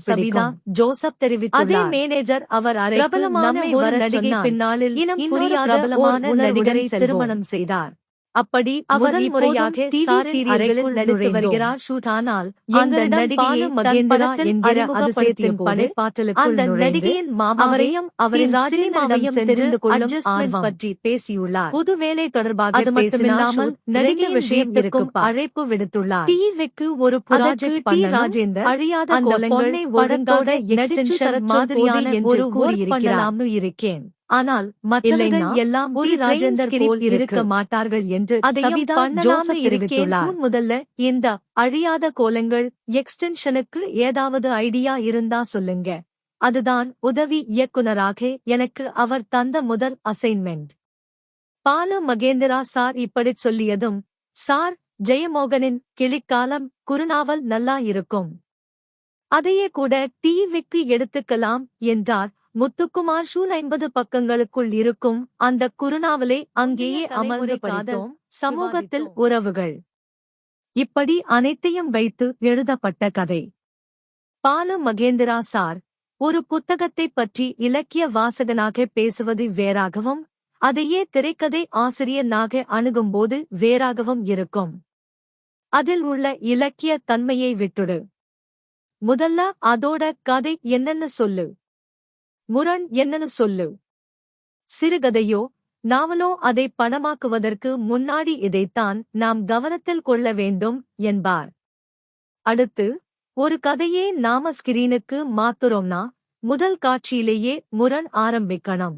சபிதா ஜோசப் தெரிவித்தார். அதே மேனேஜர் அவர் பிரபலமான ஒரு நடிகை பின்னாளில் இனம் புரியாத பிரபலமான நடிகரை திருமணம் செய்தார். அப்படி அவர் முறையாக டிவி சீரியல்களில் நடித்து வருகிறார். ஆனால் அந்த நடிகை மகேந்திரா என்கிற அதிசயத்தின் படைப்பாற்றலுக்குள் அந்த நடிகையின் மாமாவையும் அவரின் ராஜினாமாவையும் தெரிந்து கொள்ளும் ஆர்வம் பற்றி பேசியுள்ளார். புது வேலை தொடர்பாக அது மட்டுமில்லாமல் நடிகை விஷயத்திற்கும் அழைப்பு விடுத்துள்ளார். டிவிக்கு ஒரு ப்ராஜெக்ட் டி. ராஜேந்தர் அழியாத கோலங்கள் படத்தோட எக்ஸ்டென்ஷன் மாதிரியான ஒரு கூறியிருக்கிறார். இருக்கேன். ஆனால் மற்றவர்கள் எல்லாம் டி. ராஜேந்தர் போல் இருக்க மாட்டார்கள் என்று சபிதா ஜோசப் தெரிவித்துள்ளார். முதல்ல இந்த அழியாத கோலங்கள் எக்ஸ்டென்ஷனுக்கு ஏதாவது ஐடியா இருந்தா சொல்லுங்க. அதுதான் உதவி இயக்குனராக எனக்கு அவர் தந்த முதல் அசைன்மெண்ட். பால மகேந்திரா சார் இப்படிச் சொல்லியதும், சார், ஜெயமோகனின் கிளிக்காலம் குறுநாவல் நல்லா இருக்கும், அதையே கூட டிவிக்கு எடுத்துக்கலாம் என்றார். முத்துக்குமார் 50 பக்கங்களுக்குள் இருக்கும் அந்த குறுநாவலை அங்கேயே அமர்ந்து படித்தோம். சமூகத்தில் உறவுகள், இப்படி அனைத்தையும் வைத்து எழுதப்பட்ட கதை. பால மகேந்திரா சார் ஒரு புத்தகத்தைப் பற்றி இலக்கிய வாசகனாக பேசுவது வேறாகவும், அதையே திரைக்கதை ஆசிரியனாக அணுகும்போது வேறாகவும் இருக்கும். அதில் உள்ள இலக்கிய தன்மையை விட்டுடு. முதல்ல அதோட கதை என்னன்னு சொல்லு, முரண் என்னன்னு சொல்லு. சிறுகதையோ நாவலோ அதை படமாக்குவதற்கு முன்னாடி இதைத்தான் நாம் கவனத்தில் கொள்ள வேண்டும் என்பார். அடுத்து, ஒரு கதையே நாம ஸ்கிரீனுக்கு மாத்துறோம்னா முதல் காட்சியிலேயே முரண் ஆரம்பிக்கணும்.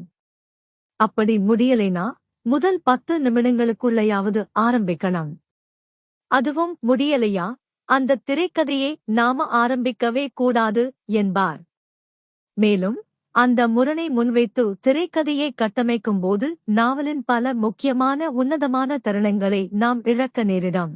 அப்படி முடியலைனா முதல் 10 நிமிடங்களுக்குள்ளேயாவது ஆரம்பிக்கணும். அதுவும் முடியலையா, அந்த திரைக்கதையை நாம ஆரம்பிக்கவே கூடாது என்பார். மேலும் அந்த முரணை முன்வைத்து திரைக்கதையை கட்டமைக்கும்போது நாவலின் பல முக்கியமான உன்னதமான தருணங்களை நாம் இழக்க நேரிடும்.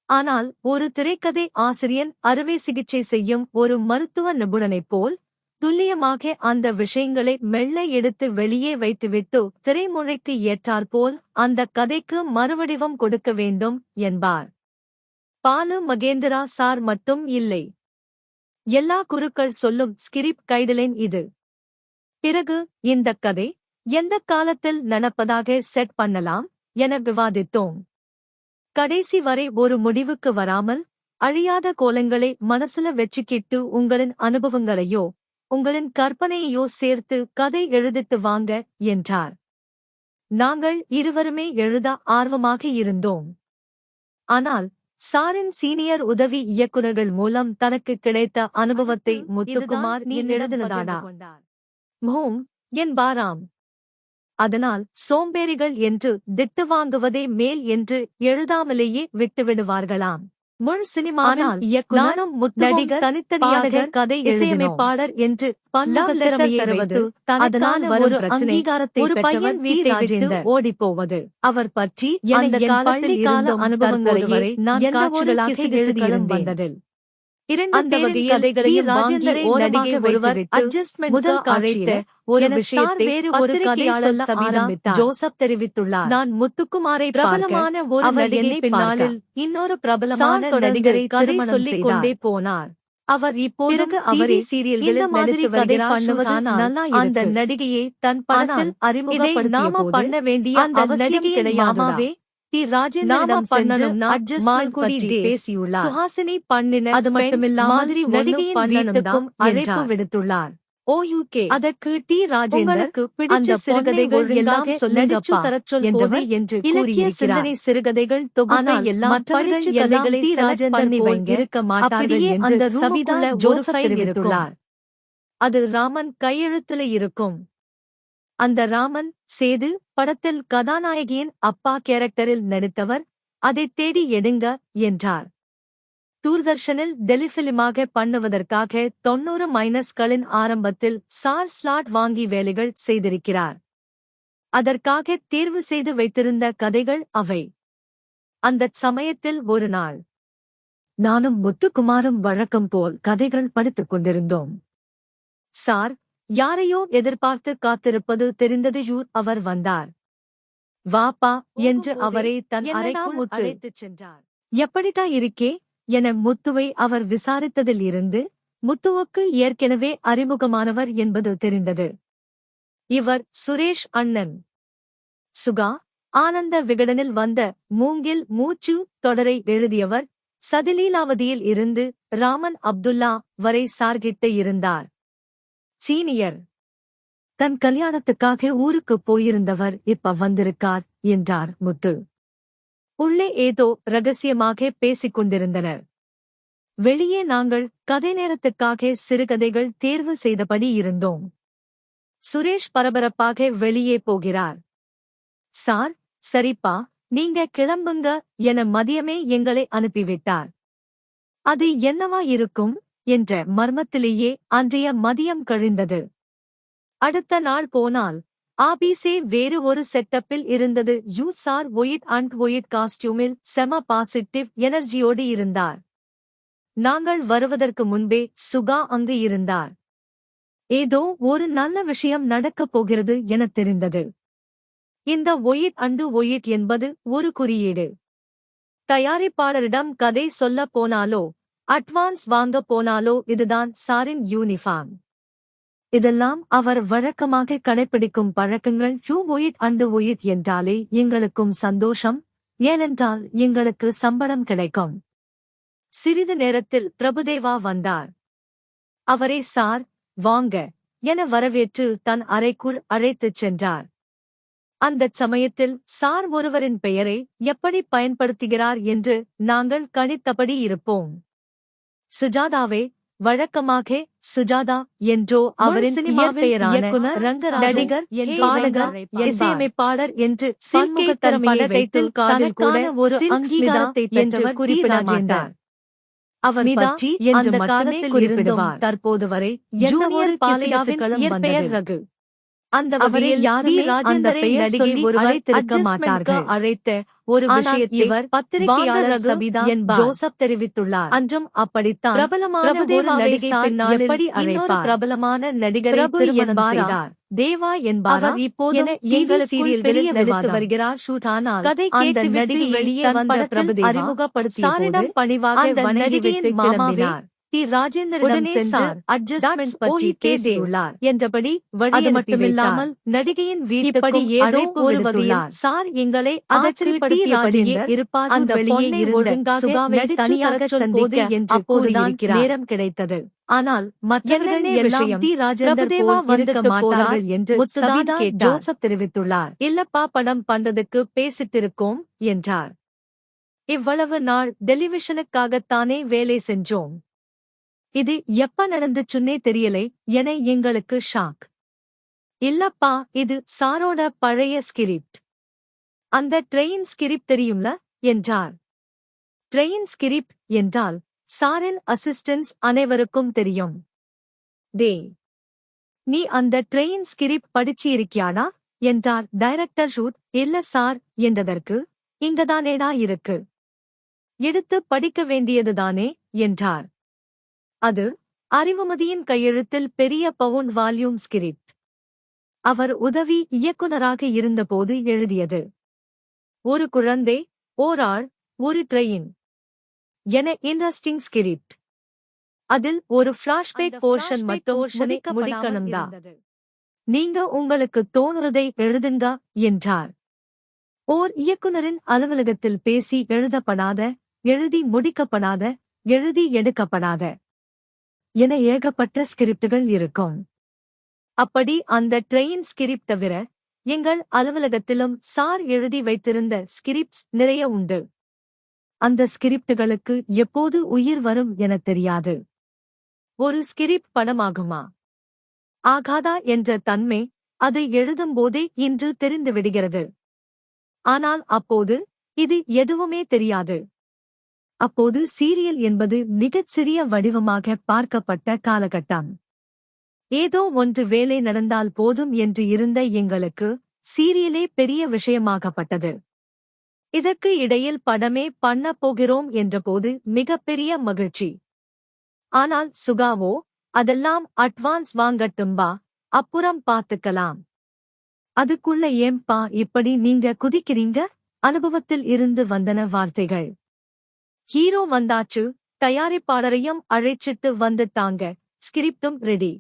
ஆனால் ஒரு திரைக்கதை ஆசிரியன் அறுவை சிகிச்சை செய்யும் ஒரு மருத்துவ நிபுணனைப் போல் துல்லியமாக அந்த விஷயங்களை மெல்ல எடுத்து வெளியே வைத்துவிட்டு திரைமொழிக்கு ஏற்றாற்போல் அந்த கதைக்கு மறுவடிவம் கொடுக்க வேண்டும் என்பார். பாலு மகேந்திரா சார் மட்டும் இல்லை. எல்லா குருக்கள் சொல்லும் ஸ்கிரிப்ட் கைடுலைன் இது. பிறகு இந்தக் கதை எந்தக் காலத்தில் நடப்பதாக செட் பண்ணலாம் என விவாதித்தோம். கடைசி வரை ஒரு முடிவுக்கு வராமல் அழியாத கோலங்களை மனசுல வெச்சுக்கிட்டு உங்களின் அனுபவங்களையோ உங்களின் கற்பனையையோ சேர்த்து கதை எழுதிட்டு வாங்க என்றார். நாங்கள் இருவருமே எழுத ஆர்வமாக இருந்தோம். ஆனால் சாரின் சீனியர் உதவி இயக்குநர்கள் மூலம் தனக்கு கிடைத்த அனுபவத்தை முத்துக்குமார் நீ எழுதினதாடா என்பாராம். அதனால் சோம்பேறிகள் என்று திட்டு வாங்குவதே மேல் என்று எழுதாமலேயே விட்டுவிடுவார்களாம். முழு சினிமாவில் நானும் நடிகர் தனித்தனியாக கதை இசையமைப்பாளர் என்று பல்லுத்திறமையை தருவது அதனால் ஒரு அங்கீகாரத்தை ஒரு பையன் வீட்டை விட்டு ஓடிப்போவது அவர் பற்றி அந்த பள்ளி கால அனுபவங்களை நான் காட்சிகளாக எழுதியிருந்தேன் வந்ததில் அந்த வகையில் கதைகளையும் ராஜேந்தரை நடிகை ஒருவர் அட்ஜஸ்ட்மெண்ட் முதல் காட்சியில ஒரு விஷயத்தை வேறு ஒரு கதையாளர் ஆரம்பித்தார். ஜோசப் தெரிவித்துள்ளார். நான் முத்துக்குமாரை பிரபலமான ஒரு நடிகை பின்னாளில் இன்னொரு பிரபலமான நடிகரை கதை சொல்லிக் கொண்டே போனார். அவர் இப்போது அவரே சீரியல்களில் நடித்து வருகிறார். அந்த நடிகையை தன் படத்தில் அறிமுகப்படுத்திய போது பண்ண வேண்டிய அந்த நடிகை கிடையாமாவே ராஜேந்திரனிடம் சென்று மால்குடி பேசியுள்ளார். சுஹாசினி பண்ணின அது மட்டுமில்லாமல் நடிகையின் வீட்டுக்கும் அழைப்பு விடுத்துள்ளார். அதற்கு ராஜேந்திரனுக்கு பிடிச்ச சிறுகதைகள் எல்லாம் சொல்லுங்கப்பா என்று இலக்கிய சிந்தனை சிறுகதைகள் தொகுப்பை எல்லாம் மற்றவர்கள் எல்லைகளை ராஜேந்திரன் இருக்க மாட்டார்கள் என்று சபிதா ஜோசப் தெரிவித்துள்ளார். அது ராமன் கையெழுத்துல இருக்கும். அந்த ராமன் சேது படத்தில் கதாநாயகியின் அப்பா கேரக்டரில் நடித்தவர், அதை தேடி எடுங்க என்றார். தூர்தர்ஷனில் டெலிஃபிலிமாக பண்ணுவதற்காக 90-களின் ஆரம்பத்தில் சார் ஸ்லாட் வாங்கி வேலைகள் செய்திருக்கிறார். அதற்காக தேர்வு செய்து வைத்திருந்த கதைகள் அவை. அந்தச் சமயத்தில் ஒரு நாள் நானும் முத்துக்குமாரும் வழக்கம் போல் கதைகள் படித்துக் கொண்டிருந்தோம். சார் யாரையோ எதிர்பார்த்து காத்திருப்பது தெரிந்தது. அவர் வந்தார். வாப்பா என்று அவரை தன் அறைக்குள் அழைத்துச் சென்றார். எப்படிட்டா இருக்கே என முத்துவை அவர் விசாரித்ததில் இருந்து முத்துவுக்கு ஏற்கனவே அறிமுகமானவர் என்பது தெரிந்தது. இவர் சுரேஷ் அண்ணன். சுகா ஆனந்த விகடனில் வந்த மூங்கில் மூச்சு தொடரை எழுதியவர். சதிலீலாவதியில் இருந்து ராமன் அப்துல்லா வரை சார்கிட்ட இருந்தார். சீனியர். தன் கல்யாணத்துக்காக ஊருக்கு போயிருந்தவர் இப்ப வந்திருக்கார் என்றார் முத்து. உள்ளே ஏதோ ரகசியமாக பேசிக் கொண்டிருந்தனர். வெளியே நாங்கள் கதை நேரத்துக்காக சிறுகதைகள் தேர்வு செய்தபடி இருந்தோம். சுரேஷ் பரபரப்பாக வெளியே போகிறார். சார் சரிப்பா நீங்க கிளம்புங்க என மதியமே எங்களை அனுப்பிவிட்டார். அது என்னவா இருக்கும் என்ற மர்மத்திலேயே அன்றைய மதியம் கழிந்தது. அடுத்த நாள் போனால் ஆபீஸே வேறு ஒரு செட்டப்பில் இருந்தது. சார் ஒயிட் அண்ட் ஒயிட் காஸ்டியூமில் செம பாசிட்டிவ் எனர்ஜியோடு இருந்தார். நாங்கள் வருவதற்கு முன்பே சுகா அங்கு இருந்தார். ஏதோ ஒரு நல்ல விஷயம் நடக்கப் போகிறது என தெரிந்தது. இந்த ஒயிட் அண்டு ஒயிட் என்பது ஒரு குறியீடு. தயாரிப்பாளரிடம் கதை சொல்ல போனாலோ அட்வான்ஸ் வாங்க போனாலோ இதுதான் சாரின் யூனிஃபார்ம். இதெல்லாம் அவர் வழக்கமாக கடைப்பிடிக்கும் பழக்கங்கள். ஒயிட் அண்டு ஒயிட் என்றாலே எங்களுக்கும் சந்தோஷம், ஏனென்றால் எங்களுக்கு சம்பளம் கிடைக்கும். சிறிது நேரத்தில் பிரபுதேவா வந்தார். அவரை சார் வாங்க என வரவேற்று தன் அறைக்குள் அழைத்துச் சென்றார். அந்தச் சமயத்தில் சார் ஒருவரின் பெயரை எப்படி பயன்படுத்துகிறார் என்று நாங்கள் கணித்தபடி இருப்போம். சுஜாதாவே வழக்கமாக சுஜாதா என்றோ அவரின் இயற்பெயரான நடிகர், பாடகர், இசையமைப்பாளர் என்று பன்முகத்திறமையை வைத்து காதில் கூட ஒரு அங்கீகாரத்தை என்று குறிப்பிட மாட்டார். அவர் பற்றி அந்த காலத்தில் குறிப்பிடுவார். தற்போது வரை ஜூனியர் பாலையாவின் இயற்பெயர் ரகு. அந்த வகையில் யாருமே அந்த பெயர் நடிகை ஒருவர் அழைத்திருக்க மாட்டார்கள். அழைத்த ஒரு விஷயத்தை இவர் பத்திரிகையாளர் சபிதா ஜோசப் தெரிவித்துள்ளார். அன்றும் அப்படித்தான் பிரபலமான ஒரு நடிகை பின்னால் எப்படி அழைப்பார்? பிரபலமான நடிகரை திருமணம் செய்தார். தேவா என்பவர் இப்போது எங்கள் சீரியல்களில் நடித்து வருகிறார். ஷூட் ஆனால் கதை கேட்டு நடிகை வெளியே வந்த பிரபுதேவா அறிமுகப்படுத்திய சாரிடம் பணிவாக வணங்கிவிட்டு கிளம்பினார். தி. ராஜேந்திரனிடம் சென்று அட்ஜஸ்ட்மெண்ட் பற்றி பேசியுள்ளார் என்றபடி வழி மட்டுமில்லாமல் நடிகையின் வீட்டுக்கு ஏதோ ஒரு வகையில் சார் எங்களை ஆச்சரியப்படுத்தியபடியே இருப்பார். அந்த வெளியே இருந்த சுகாவை தனியாக சந்திக்க என்று அப்போதுதான் நேரம் கிடைத்தது. ஆனால் மற்றவர்களே விஷயம் தி. ராஜேந்திரா வந்திருக்க மாட்டார்கள் என்று சபிதா ஜோசப் தெரிவித்துள்ளார். இல்லப்பா, படம் பண்றதுக்கு பேசிட்டிருக்கோம் என்றார். இவ்வளவு நாள் டெலிவிஷனுக்காகத்தானே வேலை செஞ்சோம். இது எப்ப நடந்துச்சுன்னே தெரியலை என எங்களுக்கு ஷாக். இல்லப்பா, இது சாரோட பழைய ஸ்கிரிப்ட். அந்த ட்ரெயின் ஸ்கிரிப்ட் தெரியும்ல என்றார். ட்ரெயின் ஸ்கிரிப்ட் என்றால் சாரின் அசிஸ்டன்ஸ் அனைவருக்கும் தெரியும். டே, நீ அந்த ட்ரெயின் ஸ்கிரிப்ட் படிச்சிருக்கியாடா என்றார் டைரக்டர். ஷூட் இல்ல சார் என்றதற்கு, இங்கதானேடா இருக்கு, எடுத்து படிக்க வேண்டியதுதானே என்றார். அது அறிவுமதியின் கையெழுத்தில் பெரிய பவுண்ட் வால்யூம் ஸ்கிரிப்ட். அவர் உதவி இயக்குனராக இருந்தபோது எழுதியது. ஒரு குழந்தை, ஓராள், ஒரு ட்ரெயின் என இன்ட்ரெஸ்டிங் ஸ்கிரிப்ட். அதில் ஒரு ஃபிளாஷ்பேக் போர்ஷன் மட்டும் முடிக்கணும்தா. நீங்க உங்களுக்கு தோணுறதை எழுதுங்க என்றார். ஓர் இயக்குனரின் அலுவலகத்தில் பேசி எழுதப்படாத, எழுதி முடிக்கப்படாத, எழுதி எடுக்கப்படாத என ஏகப்பட்ட ஸ்கிரிப்டுகள் இருக்கும். அப்படி அந்த ட்ரெயின் ஸ்கிரிப்ட் தவிர எங்கள் அலுவலகத்திலும் சார் எழுதி வைத்திருந்த ஸ்கிரிப்ட்ஸ் நிறைய உண்டு. அந்த ஸ்கிரிப்டுகளுக்கு எப்போது உயிர் வரும் என தெரியாது. ஒரு ஸ்கிரிப்ட் படமாகுமா ஆகாதா என்ற தன்மை அது எழுதும்போதே இன்று தெரிந்துவிடுகிறது. ஆனால் அப்போது இது எதுவுமே தெரியாது. அப்போது சீரியல் என்பது மிகச் சிறிய வடிவமாக பார்க்கப்பட்ட காலகட்டம். ஏதோ ஒன்று வேலை நடந்தால் போதும் என்று இருந்த எங்களுக்கு சீரியலே பெரிய விஷயமாகப்பட்டது. இதற்கு இடையில் படமே பண்ண போகிறோம் என்றபோது மிகப்பெரிய மகிழ்ச்சி. ஆனால் சுகாவோ, அதெல்லாம் அட்வான்ஸ் வாங்கட்டும்பா, அப்புறம் பார்த்துக்கலாம். அதுக்குள்ள ஏம்பா இப்படி நீங்க குதிக்கிறீங்க? அனுபவத்தில் இருந்து வந்தன வார்த்தைகள். ஹீரோ வந்தாச்சு, தயாரிப்பாளரையும் அழைச்சிட்டு வந்துட்டாங்க, ஸ்கிரிப்டும் ரெடி.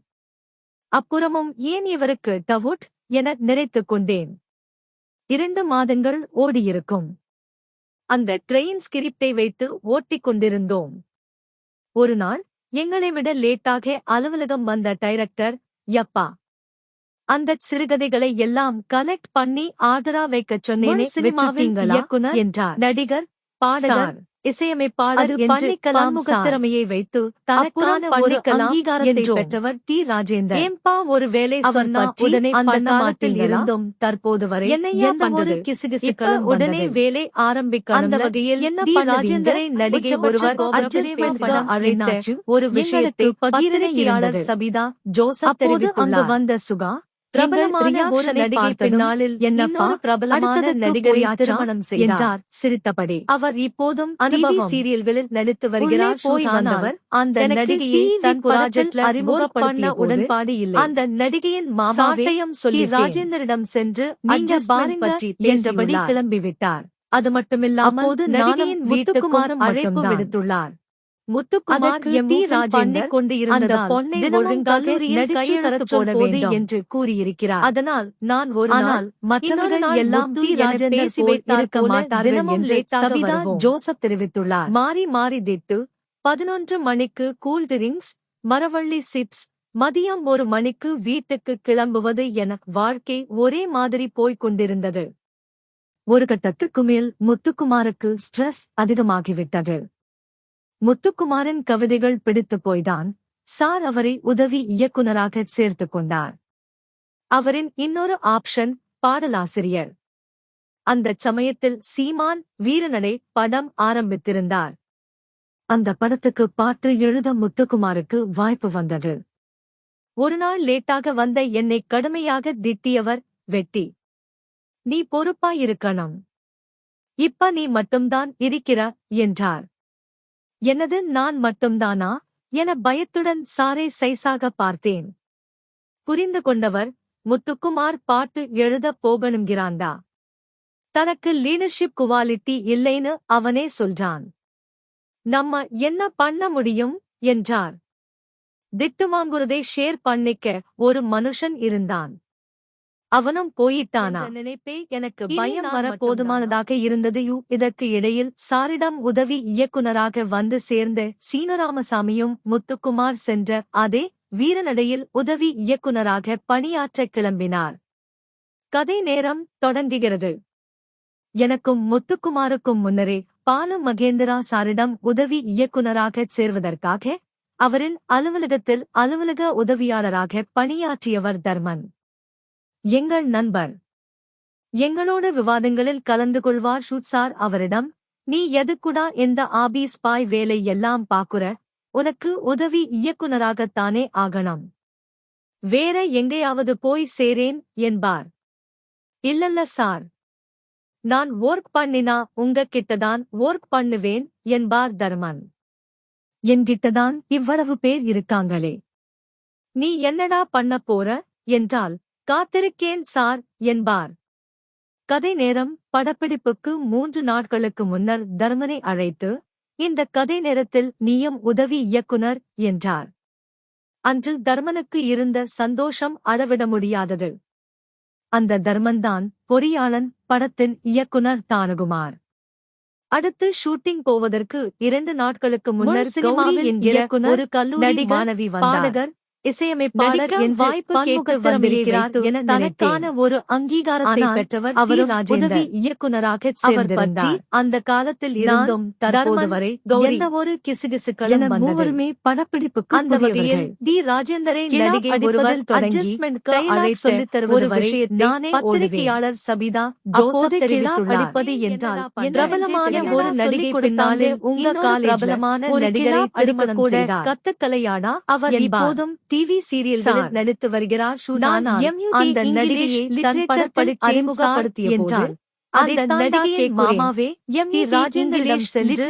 அப்புறமும் ஏன் இவருக்கு டவுட் என நினைத்துக் கொண்டேன். 2 மாதங்கள் ஓடியிருக்கும். அந்த ட்ரெயின் ஸ்கிரிப்டை வைத்து ஓட்டிக் கொண்டிருந்தோம். ஒரு நாள் எங்களை விட லேட்டாக அலுவலகம் வந்த டைரக்டர், யப்பா, அந்தச் சிறுகதைகளை எல்லாம் கனெக்ட் பண்ணி ஆர்டரா வைக்கச் சொன்னேனே, வச்சுட்டீங்களா என்றார். நடிகர், பாடகர், இசையமைப்பாளர் என்று பன்முகத்திறமையை வைத்து தனக்கான ஒரு அங்கீகாரத்தை பெற்றவர் டி. ராஜேந்தர். ஏம்பா ஒரு வேலை சொன்னா உடனே அந்த காலத்தில் இருந்தும் தற்போது வரை எந்த ஒரு கிசுகிசுக்களும் உடனே வேலை ஆரம்பிக்க அந்த வகையில் டி. ராஜேந்தரை நடிகை ஒருவர் அட்ஜஸ்ட்மெண்ட் அழைத்தாச்சு. ஒரு விஷயத்தை பத்திரிகையாளர் சபிதா ஜோசப் தெரிவித்துள்ளார். அங்கு வந்த சுகா, பிரபலமான ஒரு நடிகை பின்னாளில் என்னப்பா பிரபலமான நடிகரை திருமணம் செய்தார் சிரித்தபடி. அவர் இப்போதும் டிவி சீரியல்களில் நடித்து வருகிறார். போய் வந்தவர் அந்த நடிகையை தன் ப்ராஜெக்ட்ல அறிமுகப்படுத்திய உடன்பாடு இல்லை. அந்த நடிகையின் மாமாவையும் சொல்லி ராஜேந்தரிடம் சென்று நீங்க பாருங்க என்றபடி கிளம்பிவிட்டார். அது மட்டுமில்லாமல் நடிகையின் வீட்டுக்குமாரும் அழைப்பு விடுத்துள்ளார். முத்துக்குமார் டி. ராஜேந்தர் கொண்டு இருந்த பொன்னை ஒழுங்காக நடிச்சு போட வேண்டும் என்று கூறியிருக்கிறார். அதனால் நான் ஒரு நாள் மற்றவர்கள் எல்லாம் டி. ராஜேந்தர் பேசி வைத்திருக்க மாட்டார்கள் என்று சபிதா ஜோசப் தெரிவித்துள்ளார். மாறி மாறி திட்டு 11 மணிக்கு கூல் ட்ரிங்க்ஸ், மரவள்ளி சிப்ஸ், மதியம் 1 மணிக்கு வீட்டுக்கு கிளம்புவது என வாழ்க்கை ஒரே மாதிரி போய்க் கொண்டிருந்தது. ஒரு கட்டத்துக்கு மேல் முத்துக்குமாருக்கு ஸ்ட்ரெஸ் அதிகமாகிவிட்டது. முத்துக்குமாரின் கவிதைகள் பிடித்து போய்தான் சார் அவரை உதவி இயக்குனராக சேர்த்துக் கொண்டார். அவரின் இன்னொரு ஆப்ஷன் பாடலாசிரியர். அந்தச் சமயத்தில் சீமான் வீரநடை படம் ஆரம்பித்திருந்தார். அந்த படத்துக்கு பாட்டு எழுத முத்துக்குமாருக்கு வாய்ப்பு வந்தது. ஒருநாள் லேட்டாக வந்த என்னை கடுமையாக திட்டியவர், வெட்டி, நீ பொறுப்பாயிருக்கணும். இப்ப நீ மட்டும்தான் இருக்கிற என்றார். என்னது, நான் மட்டும்தானா என பயத்துடன் சாரை சைசாக பார்த்தேன். புரிந்து கொண்டவர், முத்துக்குமார் பாட்டு எழுதப் போகணுங்கிறான்டா. தனக்கு லீடர்ஷிப் குவாலிட்டி இல்லைன்னு அவனே சொல்றான். நம்ம என்ன பண்ண முடியும் என்றார். திட்டு வாங்குறதை ஷேர் பண்ணிக்க ஒரு மனுஷன் இருந்தான். அவனும் போயிட்டானா நினைப்பே எனக்கு பயம் வர போதுமானதாக இருந்தது. இதற்கு இடையில் சாரிடம் உதவி இயக்குனராக வந்து சேர்ந்த சீனராமசாமியும் முத்துக்குமார் சென்ற அதே வீரநடையில் உதவி இயக்குனராக பணியாற்ற கிளம்பினார். கதை நேரம் தொடங்குகிறது. எனக்கும் முத்துக்குமாருக்கும் முன்னரே பாலு மகேந்திரா சாரிடம் உதவி இயக்குனராகச் சேர்வதற்காக அவரின் அலுவலகத்தில் அலுவலக உதவியாளராக பணியாற்றியவர் தர்மன். எங்கள் நண்பர். எங்களோட விவாதங்களில் கலந்து கொள்வார். சார் அவரிடம், நீ எதுக்குடா இந்த ஆபீஸ் பாய் வேலை எல்லாம் பாக்குற, உனக்கு உதவி இயக்குனராகத்தானே ஆகணும், வேற எங்கேயாவது போய் சேரேன் என்பார். இல்லல்ல சார், நான் ஒர்க் பண்ணினா உங்க கிட்டதான் ஒர்க் பண்ணுவேன் என்பார் தர்மன். என்கிட்டதான் இவ்வளவு பேர் இருக்காங்களே, நீ என்னடா பண்ண போற என்றால், காத்திருக்கேன் சார் என்பார். கதை நேரம். படப்பிடிப்புக்கு 3 நாட்களுக்கு முன்னர் தர்மனை அழைத்து, இந்த கதை நேரத்தில் நீயும் உதவி இயக்குனர் என்றார். அன்று தர்மனுக்கு இருந்த சந்தோஷம் அளவிட முடியாதது. அந்த தர்மன்தான் பொறியாளன் படத்தின் இயக்குனர் தானுகுமார். அடுத்து ஷூட்டிங் போவதற்கு 2 நாட்களுக்கு முன்னர் கௌரி என்கிற ஒரு கல்லூரி மாணவி வந்தார். இசையமைப்பாளர் என்ற வாய்ப்பு கேட்டு வந்திருக்கிறார் என தனக்கான ஒரு அங்கீகாரத்தை பெற்றவர் அவரும் உதவி இயக்குனராக சேர்ந்திருந்தார். அந்த காலத்தில் இருந்தும் தற்போது வரை எந்த ஒரு கிசுகிசுக்களும் மூவருமே படப்பிடிப்புக்கு அந்த வகையில் டி ராஜேந்தரை நடிகை ஒருவர் அட்ஜஸ்ட்மென்ட்க்கு அழைத்து சொல்லித் தருவது விஷயத்தை பத்திரிகையாளர் சபிதா ஜோசப் தெரிவித்துள்ளார். அடிப்பது என்றால் பிரபலமான ஒரு நடிகை பின்னாலே உங்க கால் பிரபலமான நடிகரை திருமணம் செய்தார். கத்துக்கலையாடா அவர் இப்போதும் டிவி சீரியல்களில் நடித்து வருகிறார். அந்த நடிகையை தன் படத்தில் அறிமுகப்படுத்திய போது அந்த நடிகையின் மாமாவே டி ராஜேந்திரிடம் சென்று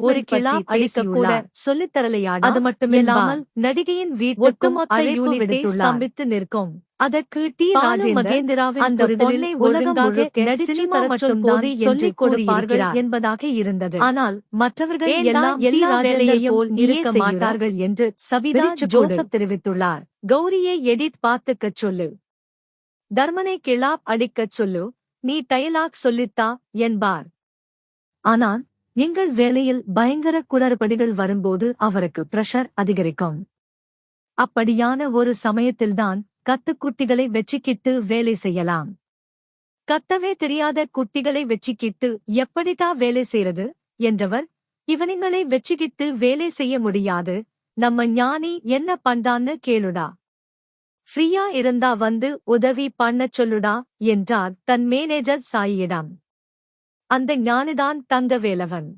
ஒரு கிலா அடிக்க கூட சொல்லித் தரலையாடா. அது மட்டுமில்லாமல் நடிகையின் வீட்டுக்கும் அழைப்பு விடுத்து ஸ்தம்பித்து நிற்கும். அதற்கு டி மகேந்திராவின் அந்த பொருளை உலகமாக சினிமா மற்றும் போது சொல்லிக் கொடுப்பார்கள் என்பதாக இருந்தது. ஆனால் மற்றவர்கள் எல்லாம் எல்லா வேலையையும் போல் இருக்க மாட்டார்கள் என்று சபிதா ஜோசப் தெரிவித்துள்ளார். கௌரியை எடிட் பார்த்துக்கச் சொல்லு, தர்மனை கிளாப் அடிக்கச் சொல்லு, நீ டயலாக் சொல்லித்தா என்பார். ஆனால் எங்கள் வேலையில் பயங்கர குளறுபடிகள் வரும்போது அவருக்கு பிரஷர் அதிகரிக்கும். அப்படியான ஒரு சமயத்தில்தான் கத்துக்குட்டிகளை வெச்சிக்கிட்டு வேலை செய்யலாம். கத்தவே தெரியாத குட்டிகளை வெச்சிக்கிட்டு எப்படிட்டா வேலை செய்யறது என்றவர், இவனிங்களை வெச்சிக்கிட்டு வேலை செய்ய முடியாது, நம்ம ஞானி என்ன பண்றான்னு கேளுடா, ஃப்ரீயா இருந்தா வந்து உதவி பண்ணச் சொல்லுடா என்றார் தன் மேனேஜர் சாயியிடம். அந்த ஞானிதான் தங்கவேலவன்.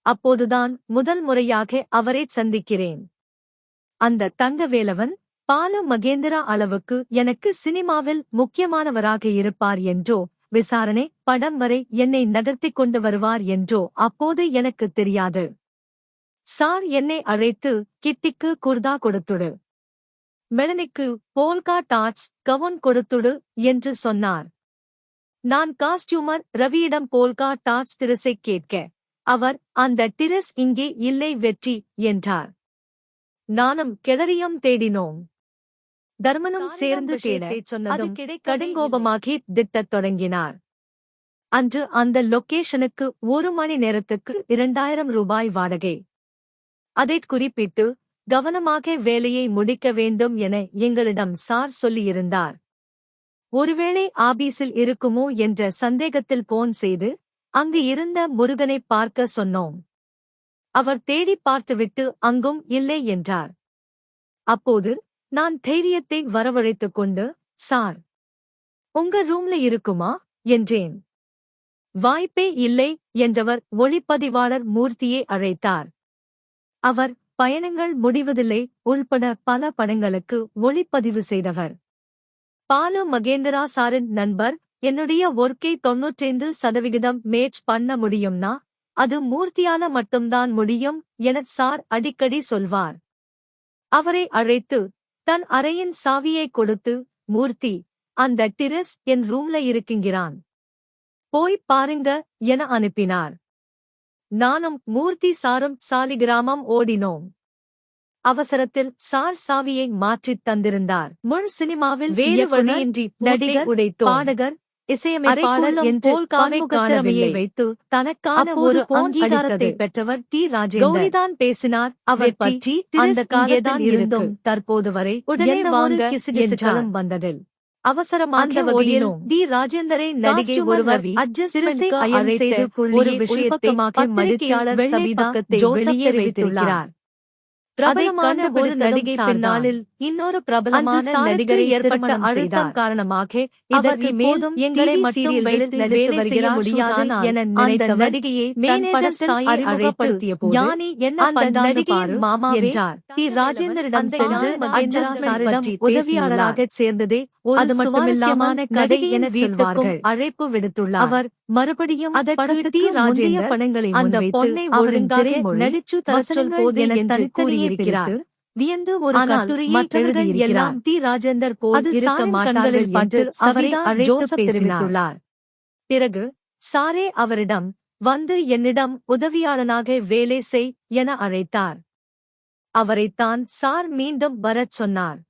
அப்போதுதான் முதல் முறையாக அவரை சந்திக்கிறேன். அந்த தங்கவேலவன் பாலு மகேந்திரா அளவுக்கு எனக்கு சினிமாவில் முக்கியமானவராக இருப்பார் என்றோ, விசாரணை படம் வரை என்னை நகர்த்திக் கொண்டு வருவார் என்றோ அப்போது எனக்கு தெரியாது. சார் என்னை அழைத்து, கிட்டிக்கு குர்தா கொடுத்துடு, மெலனிக்கு போல்கா டாட்ஸ் கவுன் கொடுத்துடு என்று சொன்னார். நான் காஸ்டியூமர் ரவியிடம் போல்கா டாட்ஸ் டிரஸை கேட்க, அவர் அந்த டிரஸ் இங்கே இல்லை வெற்றி என்றார். நானும் கிளறியும் தேடினோம். தர்மனும் சேர்ந்து தேட சொன்னதும் கடுங்கோபமாகி திட்டத் தொடங்கினார். அன்று அந்த லொகேஷனுக்கு 1 மணி நேரத்துக்கு 2000 ரூபாய் வாடகை. அதைக் குறிப்பிட்டு கவனமாக வேலையை முடிக்க வேண்டும் என எங்களிடம் சார் சொல்லியிருந்தார். ஒருவேளை ஆபீஸில் இருக்குமோ என்ற சந்தேகத்தில் போன் செய்து அங்கு இருந்த முருகனை பார்க்க சொன்னோம். அவர் தேடி பார்த்துவிட்டு அங்கும் இல்லை என்றார். அப்போது நான் தைரியத்தை வரவழைத்துக் கொண்டு, சார், உங்க ரூம்ல இருக்குமா என்றேன். வாய்ப்பே இல்லை என்றவர் ஒளிப்பதிவாளர் மூர்த்தியை அழைத்தார். அவர் பயணங்கள் முடிவதில்லை உள்பட பல படங்களுக்கு ஒளிப்பதிவு செய்தவர். பாலு மகேந்திரா சாரின் நண்பர். என்னுடைய ஒர்க்கை 95% மேட்ச் பண்ண முடியும்னா அது மூர்த்தியால மட்டும்தான் முடியும் என சார் அடிக்கடி சொல்வார். அவரை அழைத்து தன் அறையின் சாவியை கொடுத்து, மூர்த்தி, அந்த டிரஸ் என் ரூம்ல இருக்குங்கிறான், போய் பாருங்க என அனுப்பினார். நானும் மூர்த்தி சாரும் சாலிகிராமம் ஓடினோம். அவசரத்தில் சார் சாவியை மாற்றித் தந்திருந்தார். முழு சினிமாவில் வேறு வழியின்றி நடிகர், பாடகர், இசையமைப்பாளர் என்று பன்முகத்திறமையை வைத்து தனக்கான ஒரு அங்கீகாரத்தை பெற்றவர் டி. ராஜேந்தர். கௌரிதான் பேசினார். அவர் பற்றி அந்த காலத்தில் இருந்தும் தற்போது வரை உடனே வாங்க கிசுகிசுகளும் வந்ததில் அவசரமாக வகையில் டி. ராஜேந்தரை நடிகை ஒருவர் அட்ஜஸ்ட்மென்ட்க்கு அழைத்து ஒரு விஷயத்தை பத்திரிகையாளர் சபிதா வெளியே வைத்திருக்கிறார். பிரபலமான ஒரு நடிகை பின்னாளில் இன்னொரு பிரபலமான நடிகரை ஏற்பட்ட அழுத்தம் காரணமாக இதற்கு மேலும் எங்களை மட்டும் வைத்து வேலை செய்ய முடியாது என நினைத்த நடிகையை மேனேஜர் சாய் அறிமுகப்படுத்திய போது, ஞானி என்ன அந்த நடிகையின் மாமா என்றார். டி. ராஜேந்தரிடம் சென்று அட்ஜஸ்ட்மென்ட் உதவியாளராக சேர்ந்ததே அது மட்டுமில்லாமல் கடை என வீட்டுக்கும் அழைப்பு விடுத்துள்ளார். அவர் மறுபடியும் அதற்கு டி. ராஜேந்தர் பணங்களை அந்த பொண்ணை ஒழுங்காக நடிச்சு தரச்சொல் போது என கூறியிருக்கிறார். வியந்து ஒரு கட்டுரையை எழுதியிருக்கிறார். டி. ராஜேந்தர் போல் இருக்க மாட்டார்கள் என்று அவரை அழைத்து தெரிவித்துள்ளார். பிறகு சாரே அவரிடம் வந்து என்னிடம் உதவியாளனாக வேலை செய் என அழைத்தார். அவரைத்தான் சார் மீண்டும் வரச் சொன்னார்.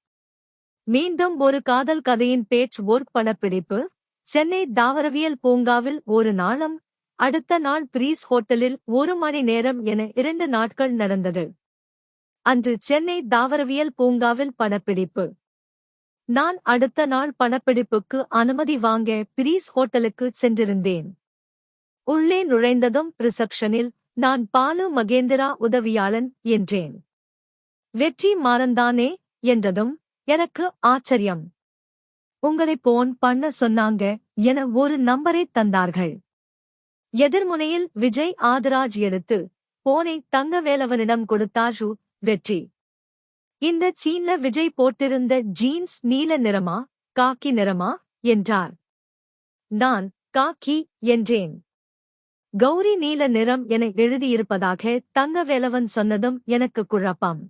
மீண்டும் ஒரு காதல் கதையின் பேட்ச் ஒர்க் படப்பிடிப்பு சென்னை தாவரவியல் பூங்காவில் ஒரு நாளும், அடுத்த நாள் பிரீஸ் ஹோட்டலில் 1 மணி நேரம் என 2 நாட்கள் நடந்தது. அன்று சென்னை தாவரவியல் பூங்காவில் படப்பிடிப்பு. நான் அடுத்த நாள் படப்பிடிப்புக்கு அனுமதி வாங்க பிரீஸ் ஹோட்டலுக்கு சென்றிருந்தேன். உள்ளே நுழைந்ததும் ரிசப்ஷனில் நான் பாலு மகேந்திரா உதவியாளன் என்றேன். வெற்றி மாறன்தானே என்றதும் எனக்கு ஆச்சரியம். உங்களை போன் பண்ண சொன்னாங்க என ஒரு நம்பரை தந்தார்கள். எதிர்முனையில் விஜய் ஆதிராஜ் எடுத்து போனை தங்கவேலவனிடம் கொடுத்தார். வெற்றி, இந்த சீன்ல விஜய் போட்டிருந்த ஜீன்ஸ் நீல நிறமா காக்கி நிறமா என்றார். நான் காக்கி என்றேன். கௌரி நீல நிறம் என எழுதியிருப்பதாக தங்கவேலவன் சொன்னதும் எனக்கு குழப்பம்.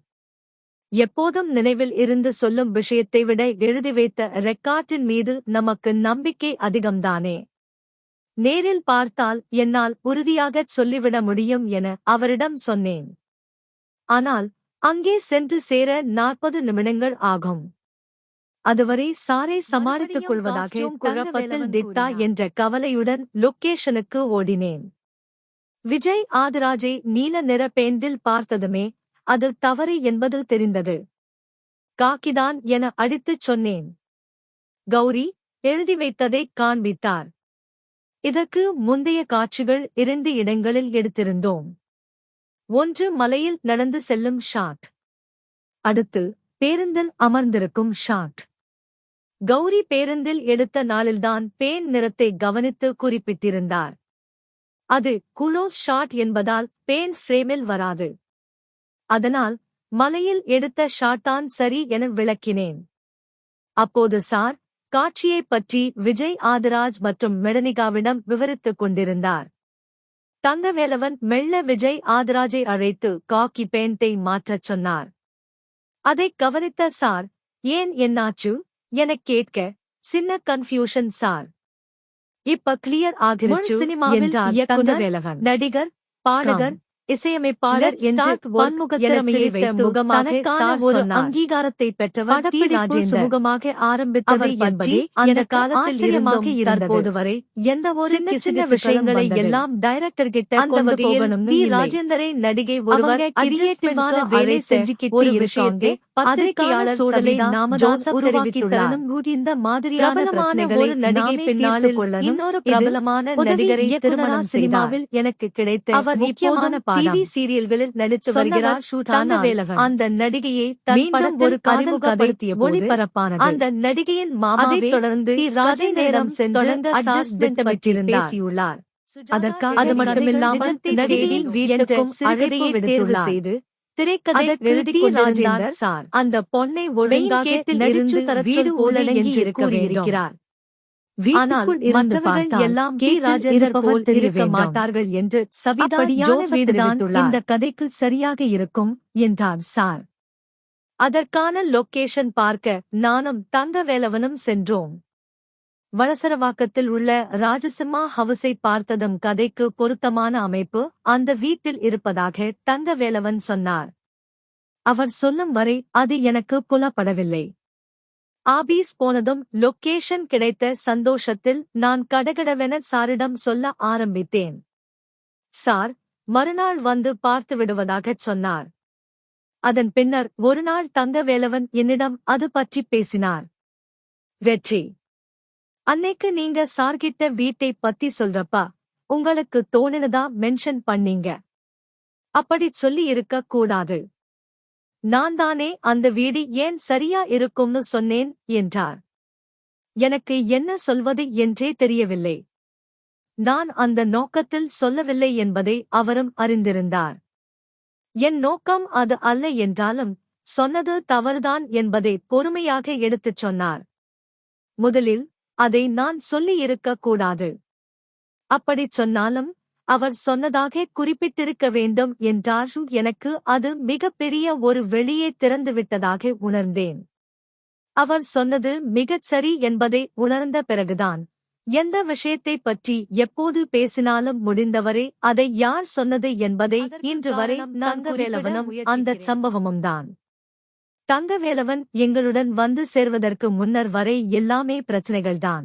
எப்போதும் நினைவில் இருந்து சொல்லும் விஷயத்தை விட எழுதி வைத்த ரெக்கார்டின் மீது நமக்கு நம்பிக்கை அதிகம்தானே. நேரில் பார்த்தால் என்னால் உறுதியாகச் சொல்லிவிட முடியும் என அவரிடம் சொன்னேன். ஆனால் அங்கே சென்று சேர 40 நிமிடங்கள் ஆகும். அதுவரை சாரை சமாளித்துக் கொள்வதாக குழப்பத்தில் திட்டா என்ற கவலையுடன் லொக்கேஷனுக்கு ஓடினேன். விஜய் ஆதிராஜை நீல நிற பெயிண்டில் பார்த்ததுமே அது தவறு என்பது தெரிந்தது. காக்கிதான் என அடித்துச் சொன்னேன். கௌரி எழுதி வைத்ததைக் காண்பித்தார். இதற்கு முந்தைய காட்சிகள் 2 இடங்களில் எடுத்திருந்தோம். ஒன்று மலையில் நடந்து செல்லும் ஷாட், அடுத்து பேருந்தில் அமர்ந்திருக்கும் ஷாட். கௌரி பேருந்தில் எடுத்த நாளில்தான் பேன் நிறத்தை கவனித்து குறிப்பிட்டிருந்தார். அது குளோஸ் ஷாட் என்பதால் பேன் ஃப்ரேமில் வராது. அதனால் மலையில் எடுத்த ஷாட்தான் சரி என விளக்கினேன். அப்போது சார் காட்சியைப் பற்றி விஜய் ஆதிராஜ் மற்றும் மெடனிகாவிடம் விவரித்துக் கொண்டிருந்தார். தங்கவேலவன் மெல்ல விஜய் ஆதிராஜை அழைத்து காக்கி பெயிண்டை மாற்றச் சொன்னார். அதைக் கவனித்த சார், ஏன் என்னாச்சு எனக் கேட்க, சின்ன கன்ஃபியூஷன் சார், இப்ப கிளியர் ஆகிருச்சு என்றார் தங்கவேலவன். நடிகர், பாடகர், இசையமைப்பாளர் என்று பன்முகத்திறமையை வைத்து முகமாக ஒரு அங்கீகாரத்தை பெற்றவர் டி. ராஜேந்தர். சுமுகமாக ஆரம்பித்தது என்பதே அந்த காலத்தில் இருந்தோம். தற்போது வரை எந்த ஒரு சின்ன விஷயங்களை எல்லாம் டைரக்டர் கிட்ட கொண்டு போகணும். டி. ராஜேந்தரை நடிகை ஒருவர் கிரியேட்டிவான வேலை செஞ்சுக்கிட்டு ஒரு விஷயத்தை பத்திரிகையாளர் சூழலை நாமதான் உருவாக்கி தரணும். இந்த மாதிரியான பிரச்சனைகளை நடிகை பின்னாளில் இன்னொரு பிரபலமான நடிகரை திருமணம் செய்தாவில் எனக்கு கிடைத்த அவர் முக்கியமான டிவி சீரியல்களில் நடித்து வருகிறார் தங்கவேலவன். அந்த நடிகையை தன் படத்தில் அறிமுகப்படுத்திய ஒளிபரப்பானது. அந்த நடிகையின் மாமாவை தொடர்ந்து ராஜேந்திரனிடம் சென்று அட்ஜஸ்ட்மெண்ட் பற்றி பேசியுள்ளார். அதற்காக அது மட்டுமில்லாமல் நடிகையின் வீட்டுக்கும் அழைப்பு விடுத்துள்ளார். திரைக்கதை எழுதி ராஜேந்தர் சார் அந்த பொண்ணை ஒழுங்காக நடித்து வீடு உள்ளடங்கி இருக்க இருக்கிறார். ஆனால் மற்றவர்கள் எல்லாம் ராஜேந்தர் போல் இருக்க மாட்டார்கள் என்று சபிதாடியான வீடுதான் இந்த கதைக்கு சரியாக இருக்கும் என்றார் சார். அதற்கான லொகேஷன் பார்க்க நானும் தங்கவேலவனும் சென்றோம். வளசரவாக்கத்தில் உள்ள ராஜசிம்மா ஹவுஸை பார்த்ததும் கதைக்கு பொருத்தமான அமைப்பு அந்த வீட்டில் இருப்பதாக தங்கவேலவன் சொன்னார். அவர் சொல்லும் வரை அது எனக்கு புலப்படவில்லை. ஆபீஸ் போனதும் லொகேஷன் கிடைத்த சந்தோஷத்தில் நான் கடகடவென சாரிடம் சொல்ல ஆரம்பித்தேன். சார் மறுநாள் வந்து பார்த்து விடுவதாகச் சொன்னார். அதன் பின்னர் ஒருநாள் தங்கவேலவன் என்னிடம் அது பற்றி பேசினார். வெற்றி, அன்னைக்கு நீங்க சார்கிட்ட வீட்டை பத்தி சொல்றப்பா உங்களுக்கு தோணினதா மென்ஷன் பண்ணீங்க. அப்படி சொல்லி இருக்க கூடாது. நான் தானே அந்த வீடு ஏன் சரியா இருக்கும்னு சொன்னேன் என்றார். எனக்கு என்ன சொல்வது என்றே தெரியவில்லை. நான் அந்த நோக்கத்தில் சொல்லவில்லை என்பதை அவரும் அறிந்திருந்தார். என் நோக்கம் அது அல்ல என்றாலும் சொன்னது தவறுதான் என்பதை பொறுமையாக எடுத்துச் சொன்னார். முதலில் அதை நான் சொல்லியிருக்க கூடாது. அப்படிச் சொன்னாலும் அவர் சொன்னதாக குறிப்பிட்டிருக்க வேண்டும் என்றார். எனக்கு அது மிகப்பெரிய ஒரு வெளியே திறந்துவிட்டதாக உணர்ந்தேன். அவர் சொன்னது மிகச் சரி என்பதை உணர்ந்த பிறகுதான் எந்த விஷயத்தைப் பற்றி எப்போது பேசினாலும் முடிந்தவரை அதை யார் சொன்னது என்பதை இன்று வரை தங்கவேலவனும் அந்த சம்பவமும்தான். தங்கவேலவன் எங்களுடன் வந்து சேர்வதற்கு முன்னர் வரை எல்லாமே பிரச்சனைகள்தான்.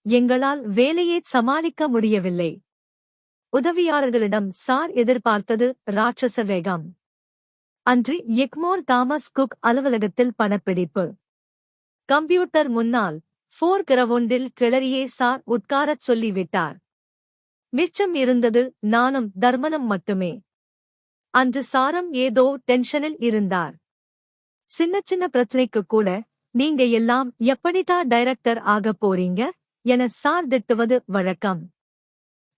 எங்களால் வேலையை சமாளிக்க முடியவில்லை. உதவியாளர்களிடம் சார் எதிர்பார்த்தது ராட்சச வேகம். அன்று எக்மோர் தாமஸ் குக் அலுவலகத்தில் படப்பிடிப்பு. கம்ப்யூட்டர் முன்னால் ஃபோர் கிரவுண்டில் கிளறியே சார் உட்காரச் சொல்லிவிட்டார். மிச்சம் இருந்தது நானும் தர்மனும் மட்டுமே. அன்று சாரம் ஏதோ டென்ஷனில் இருந்தார். சின்ன சின்ன பிரச்சனைக்கு கூட நீங்க எல்லாம் எப்படிட்டா டைரக்டர் ஆகப் போறீங்க என சார் திட்டுவது வழக்கம்.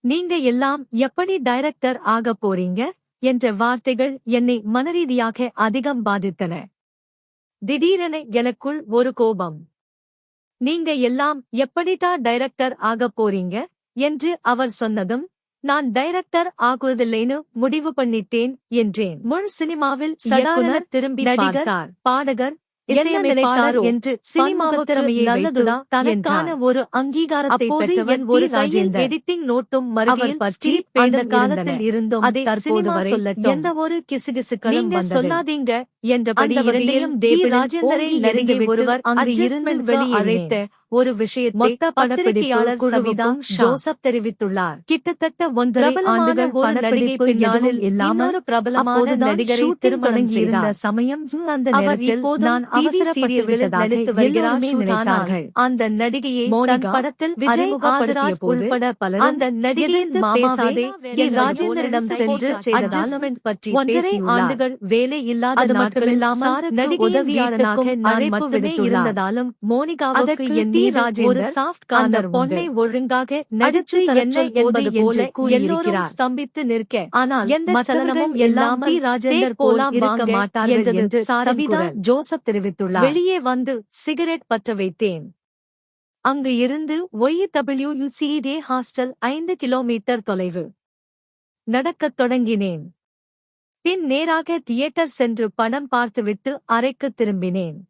நீங்க எல்லாம் எப்படி டைரக்டர் ஆகப் போறீங்க என்ற வார்த்தைகள் என்னை மனரீதியாக அதிகம் பாதித்தன. திடீரென எனக்குள் ஒரு கோபம். நீங்க எல்லாம் எப்படிட்டா டைரக்டர் ஆகப் போறீங்க என்று அவர் சொன்னதும் நான் டைரக்டர் ஆகுறதில்லைன்னு முடிவு பண்ணிட்டேன் என்றேன். முழு சினிமாவில் சாதாரண திரும்பி பார்த்தார். பாடகர் இசையமைப்பாளர் என்று சினிமாவுக்கு திறமையை நல்லதுடா தனக்கான ஒரு அங்கீகாரத்தை பெற்றவன் ஒரு ராஜேந்தர். எடிட்டிங் நோட்டும் மறுகையில் பற்றி அந்த காலத்தில் இருந்தும் அதை சினிமா சொல்லட்டும் எந்த ஒரு கிசுகிசுக்களும் வந்தது. சொல்லாதீங்க என்றபடி இரண்டையும் தேவி ராஜேந்தரை நெருங்கி ஒருவர் அங்கு இருந்து வெளியே அழைத்த ஒரு விஷயத்தை பத்திரிகையாளர் சவிதா ஜோசப் தெரிவித்துள்ளார். கிட்டத்தட்ட 1.5 ஆண்டுகள் படப்பிடிப்பு நாளில் இல்லாமல் பிரபலமான நடிகரை திருமணம் செய்த சமயம் அந்த நேரத்தில் நான் அவசரப்பட்டு நடித்து வருகிறார் நினைத்தார்கள். அந்த நடிகையை தன் படத்தில் அறிமுகப்படுத்திய உள்பட பலர் அந்த நடிகையின் மாமாவே ராஜேந்தரிடம் சென்று அட்ஜஸ்ட்மெண்ட் பற்றி 1.5 ஆண்டுகள் வேலை இல்லாத நாட்களில்லாமல் நடிகை உதவியாளனாக அழைப்பு விடுத்துள்ளதாலும் மோனிகாவுக்கு என் ஒரு சாஃப்ட் கார்னர் பொண்ணை ஒழுங்காக நடிச்சு என்ன என்பது போல எல்லோரும் ஸ்தம்பித்து நிற்க, ஆனால் எந்த சலனமும் இல்லாமல் ராஜேந்தர் போலாம் இருக்க மாட்டார்கள் என்று சவிதா ஜோசப் தெரிவித்துள்ளார். வெளியே வந்து சிகரெட் பற்ற வைத்தேன். அங்கு இருந்து YWCA ஹாஸ்டல் 5 கிலோமீட்டர் தொலைவு. நடக்கத் தொடங்கினேன். பின் நேராக தியேட்டர் சென்று படம் பார்த்துவிட்டு அறைக்கு திரும்பினேன்.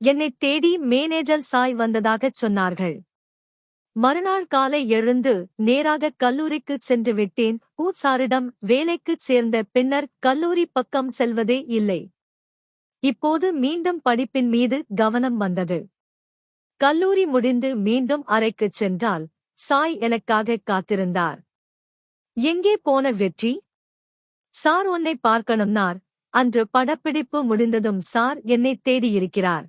என்னைத் தேடி மேனேஜர் சாய் வந்ததாகச் சொன்னார்கள். மறுநாள் காலை எழுந்து நேராக கல்லூரிக்குச் சென்று விட்டேன். சாரிடம் வேலைக்குச் சேர்ந்த பின்னர் கல்லூரி பக்கம் செல்வதே இல்லை. இப்போது மீண்டும் படிப்பின் மீது கவனம் வந்தது. கல்லூரி முடிந்து மீண்டும் அறைக்குச் சென்றால் சாய் எனக்காகக் காத்திருந்தார். எங்கே போன வெற்றி? சார் உன்னை பார்க்கணும்னார். அன்று படப்பிடிப்பு முடிந்ததும் சார் என்னைத் தேடியிருக்கிறார்.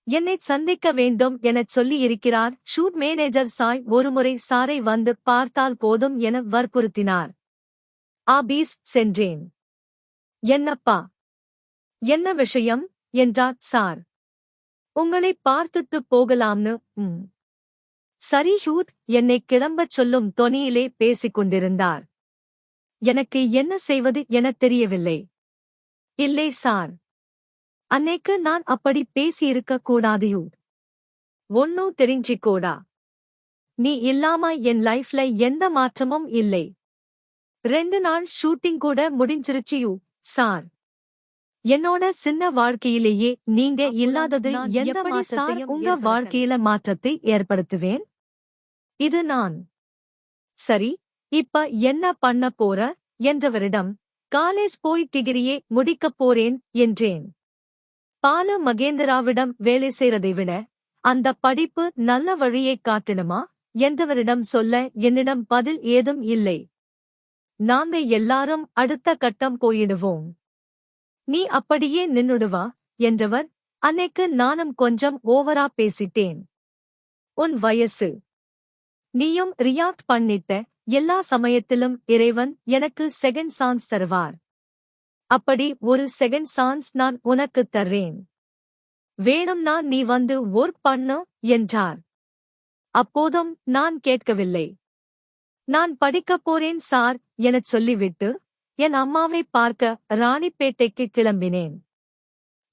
என்னைச் சந்திக்க வேண்டும் எனச் சொல்லியிருக்கிறார். ஷூட் மேனேஜர் சாய் ஒருமுறை சாரை வந்து பார்த்தால் போதும் என வற்புறுத்தினார். ஆபீஸ் சென்றேன். என்னப்பா, என்ன விஷயம் என்றார் சார். உங்களை பார்த்துட்டு போகலாம்னு. சரி ஷூட், என்னை கிளம்பச் சொல்லும் தொனியிலே பேசிக் கொண்டிருந்தார். எனக்கு என்ன செய்வது எனத் தெரியவில்லை. இல்லை சார், அன்னைக்கு நான் அப்படி பேசியிருக்க கூடாது. ஒன்னும் தெரிஞ்சிக்கோடா. நீ இல்லாம என் லைஃப்ல எந்த மாற்றமும் இல்லை. 2 நாள் ஷூட்டிங் கூட முடிஞ்சிருச்சியூ சார். என்னோட சின்ன வாழ்க்கையிலேயே நீங்க இல்லாதது எந்த மாற்றத்தையும் உங்க வாழ்க்கையில மாற்றத்தை ஏற்படுத்துவேன்? இது நான். சரி, இப்ப என்ன பண்ண போற என்றவரிடம், காலேஜ் போய் டிகிரியே முடிக்கப் போறேன் என்றேன். பாலு மகேந்திராவிடம் வேலை செய்றதை விட அந்த படிப்பு நல்ல வழியைக் காட்டணுமா என்றவரிடம் சொல்ல என்னிடம் பதில் ஏதும் இல்லை. நாங்க எல்லாரும் அடுத்த கட்டம் போயிடுவோம். நீ அப்படியே நின்னுடுவா என்றவர். அன்னைக்கு நானும் கொஞ்சம் ஓவரா பேசிட்டேன். உன் வயசு, நீயும் ரியாக்ட் பண்ணிட்ட. எல்லா சமயத்திலும் இறைவன் எனக்கு செகண்ட் சான்ஸ் தருவார். அப்படி ஒரு செகண்ட் சான்ஸ் நான் உனக்குத் தர்றேன். வேணும்னா நீ வந்து ஒர்க் பண்ணு என்றார். அப்போதும் நான் கேட்கவில்லை. நான் படிக்கப் போறேன் சார் எனச் சொல்லிவிட்டு என் அம்மாவை பார்க்க ராணிப்பேட்டைக்கு கிளம்பினேன்.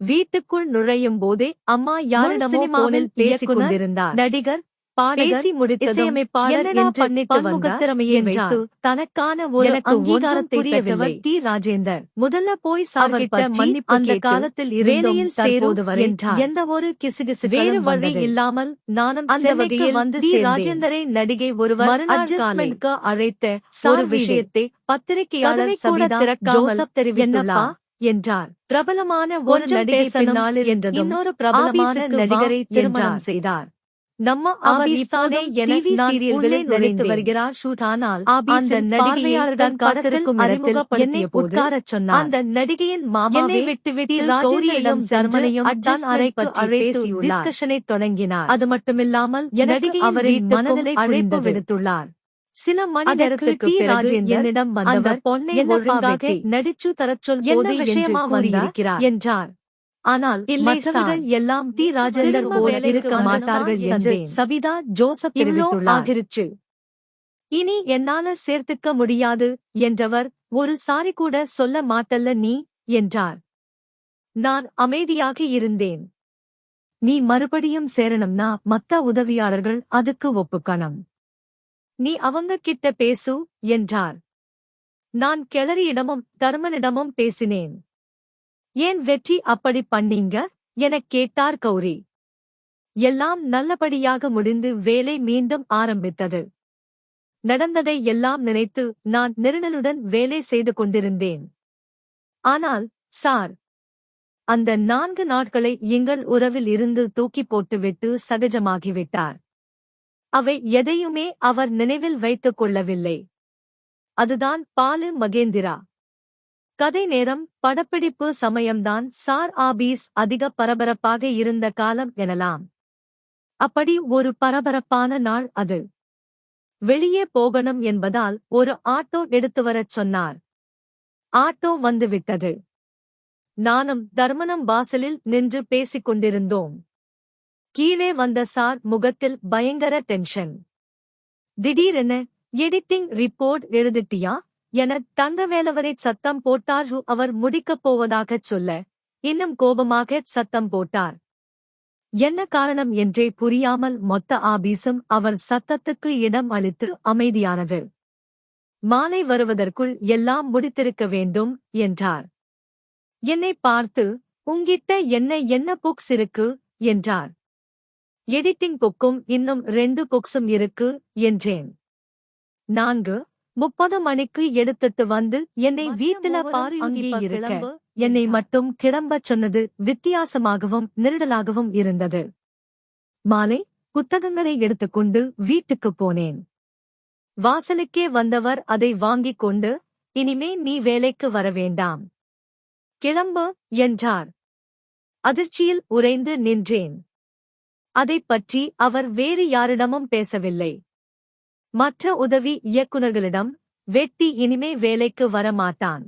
வீட்டுக்குள் நுழையும் போதே அம்மா யாரிடமோ போனில் பேசிக் கொண்டிருந்தார். நடிகர், பேசி முடித்ததும் இசையமைப்பாளர் என்று பன்முகத்திறமையை வைத்து தனக்கான ஒரு அங்கீகாரத்தை பெற்றவர் டி. ராஜேந்தர். முதல்ல போய் சார்கிட்ட மன்னிப்பு அந்த காலத்தில் வேலையில் சேருவதுவரை எந்த ஒரு கிசுகிசு வேறு வழி இல்லாமல் நானும் அந்த வகையில் வந்து டி. ராஜேந்தரை நடிகை ஒருவர் அட்ஜஸ்ட்மென்ட்க்கு அழைத்த ஒரு விஷயத்தை பத்திரிகையாளர் சபிதா ஜோசப் தெரிவித்துள்ளார் என்றார். பிரபலமான ஒரு நடிகை பின்னாளில் என்றதும் இன்னொரு பிரபலமான நடிகரை திருமணம் செய்தார். நம்ம ஆபீஸ்தானே என சீரியல்களில் நடித்து வருகிறார் ஷூட். ஆனால் அந்த நடிகையாளருடன் காத்திருக்கும் இடத்தில் என்னை உட்காரச் சொன்னார். அந்த நடிகையின் மாமாவை விட்டுவிட்டு ராஜேந்திரனிடம் தர்மனையும் அட்ஜஸ்ட் அறைக்கு அழைத்து டிஸ்கஷனை தொடங்கினார். அது மட்டுமில்லாமல் நடிகை அவரின் மனநிலை அழைப்பு விடுத்துள்ளார். சில மணி நேரத்துக்கு பிறகு என்னிடம் வந்தவர் பொன்னை ஒழுங்காக நடிச்சு தரச்சொல் என்ன விஷயமா வந்திருக்கிறார் என்றார். ஆனால் மற்றவர்கள் எல்லாம் டி. ராஜேந்தர் போல இருக்க மாட்டார்கள் என்று சபிதா ஜோசப் தெரிவித்துள்ளார். இனி என்னால சேர்த்துக்க முடியாது என்றவர் ஒரு சாரி கூட சொல்ல மாட்டல்ல நீ என்றார். நான் அமைதியாக இருந்தேன். நீ மறுபடியும் சேரணும்னா மத்த உதவியாளர்கள் அதுக்கு ஒப்புக்கணும். நீ அவங்க கிட்ட பேசு என்றார். நான் கெளரியிடமும் தர்மனிடமும் பேசினேன். ஏன் வெற்றி அப்படி பண்ணீங்க எனக் கேட்டார் கௌரி. எல்லாம் நல்லபடியாக முடிந்து வேலை மீண்டும் ஆரம்பித்தது. நடந்ததை எல்லாம் நினைத்து நான் நெருடலுடன் வேலை செய்து கொண்டிருந்தேன். ஆனால் சார், அந்த 4 நாட்களை எங்கள் உறவில் இருந்து தூக்கி போட்டுவிட்டு சகஜமாகிவிட்டார். அவை எதையுமே அவர் நினைவில் வைத்துக் கொள்ளவில்லை. அதுதான் பாலு மகேந்திரா. கதை நேரம், படப்பிடிப்பு சமயம்தான் சார் ஆபீஸ் அதிக பரபரப்பாக இருந்த காலம் எனலாம். அப்படி ஒரு பரபரப்பான நாள் அது. வெளியே போகணும் என்பதால் ஒரு ஆட்டோ எடுத்துவரச் சொன்னார். ஆட்டோ வந்துவிட்டது. நானும் தர்மனும் வாசலில் நின்று பேசிக் கொண்டிருந்தோம். கீழே வந்த சார் முகத்தில் பயங்கர டென்ஷன். திடீரென, எடிட்டிங் ரிப்போர்ட் எழுதிட்டியா என தங்கவேலவரை சத்தம் போட்டார். அவர் முடிக்கப் போவதாகச் சொல்ல இன்னும் கோபமாக சத்தம் போட்டார். என்ன காரணம் என்றே புரியாமல் மொத்த ஆபீஸும் அவர் சத்தத்துக்கு இடம் அளித்து அமைதியானது. மாலை வருவதற்குள் எல்லாம் முடித்திருக்க வேண்டும் என்றார். என்னை பார்த்து, உங்கிட்ட என்ன புக்ஸ் இருக்கு என்றார். எடிட்டிங் புக்கும் இன்னும் 2 புக்ஸும் இருக்கு என்றேன். 4:30 மணிக்கு எடுத்துட்டு வந்து என்னை வீட்டுல பாரு அங்கே இருக்க. என்னை மட்டும் கிளம்பச் சொன்னது வித்தியாசமாகவும் நெருடலாகவும் இருந்தது. மாலை புத்தகங்களை எடுத்துக்கொண்டு வீட்டுக்குப் போனேன். வாசலுக்கே வந்தவர் அதை வாங்கிக் கொண்டு, இனிமே நீ வேலைக்கு வர வேண்டாம், கிளம்பு என்றார். அதிர்ச்சியில் உறைந்து நின்றேன். அதைப் பற்றி அவர் வேறு யாரிடமும் பேசவில்லை. மற்ற உதவி இயக்குநர்களிடம், வெட்டி இனிமே வேலைக்கு வர மாட்டான்.